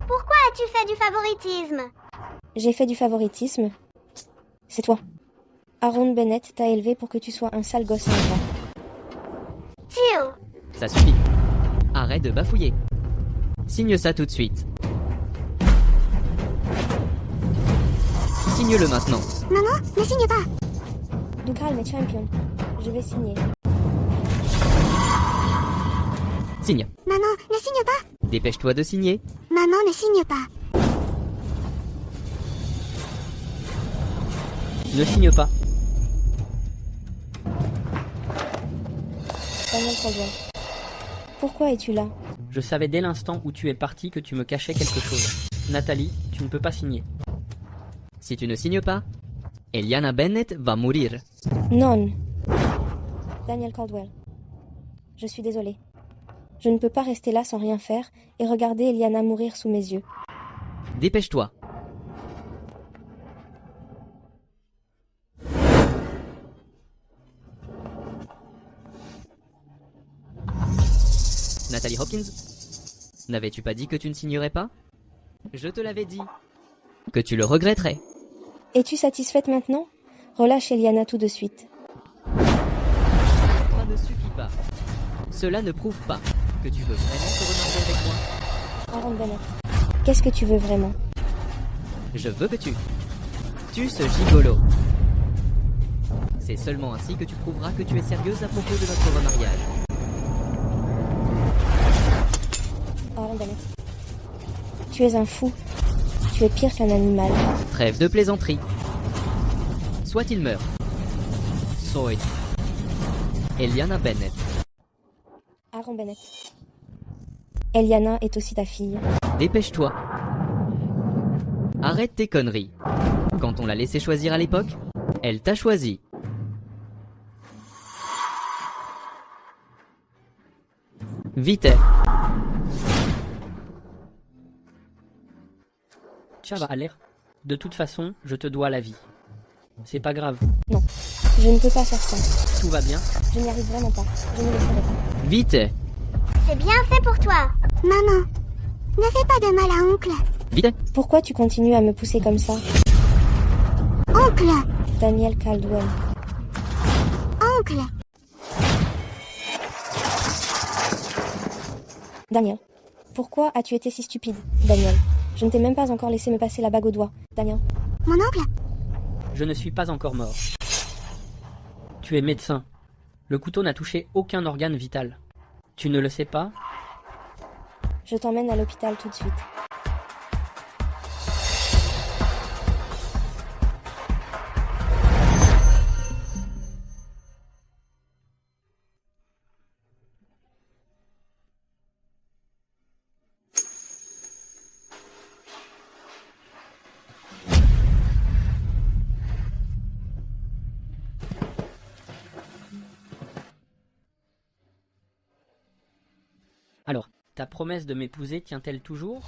Pourquoi as-tu fait du favoritisme? J'ai fait du favoritisme. C'est toi. Aaron Bennett t'a élevé pour que tu sois un sale gosse ingrat. Tio. Ça suffit. Arrête de bafouiller. Signe ça tout de suite. Signe-le maintenant. Maman, ne signe pas. Du calme, champion. Je vais signer. Signe. Maman, ne signe pas. Dépêche-toi de signer. Maman, ne signe pas. Ne signe pas. Daniel Caldwell. Pourquoi es-tu là? Je savais dès l'instant où tu es parti que tu me cachais quelque chose. Nathalie, tu ne peux pas signer. Si tu ne signes pas, Eliana Bennett va mourir. Non. Daniel Caldwell. Je suis désolée. Je ne peux pas rester là sans rien faire et regarder Eliana mourir sous mes yeux. Dépêche-toi. Natalie Hopkins, n'avais-tu pas dit que tu ne signerais pas? Je te l'avais dit. Que tu le regretterais. Es-tu satisfaite maintenant? Relâche Eliana tout de suite. Ça ne suffit pas. Cela ne prouve pas que tu veux vraiment te remarier avec moi. Aaron Bennett. Qu'est-ce que tu veux vraiment? Je veux que tu tues ce gigolo. C'est seulement ainsi que tu prouveras que tu es sérieuse à propos de notre remariage. Aaron Bennett. Tu es un fou. Tu es pire qu'un animal. Trêve de plaisanterie. Soit il meurt. Soit Eliana Bennett. Aaron Bennett. Eliana est aussi ta fille. Dépêche-toi. Arrête tes conneries. Quand on l'a laissé choisir à l'époque, elle t'a choisi. Vite. Ça va aller. De toute façon, je te dois la vie. C'est pas grave. Non, je ne peux pas faire ça. Tout va bien. Je n'y arrive vraiment pas. Je ne le ferai pas. Vite. C'est bien fait pour toi. Maman, ne fais pas de mal à oncle. Vite. Pourquoi tu continues à me pousser comme ça? Oncle. Daniel Caldwell. Oncle. Daniel. Pourquoi as-tu été si stupide, Daniel? Je ne t'ai même pas encore laissé me passer la bague au doigt, Daniel. Mon oncle? Je ne suis pas encore mort. Tu es médecin. Le couteau n'a touché aucun organe vital. Tu ne le sais pas? Je t'emmène à l'hôpital tout de suite. Alors, ta promesse de m'épouser tient-elle toujours?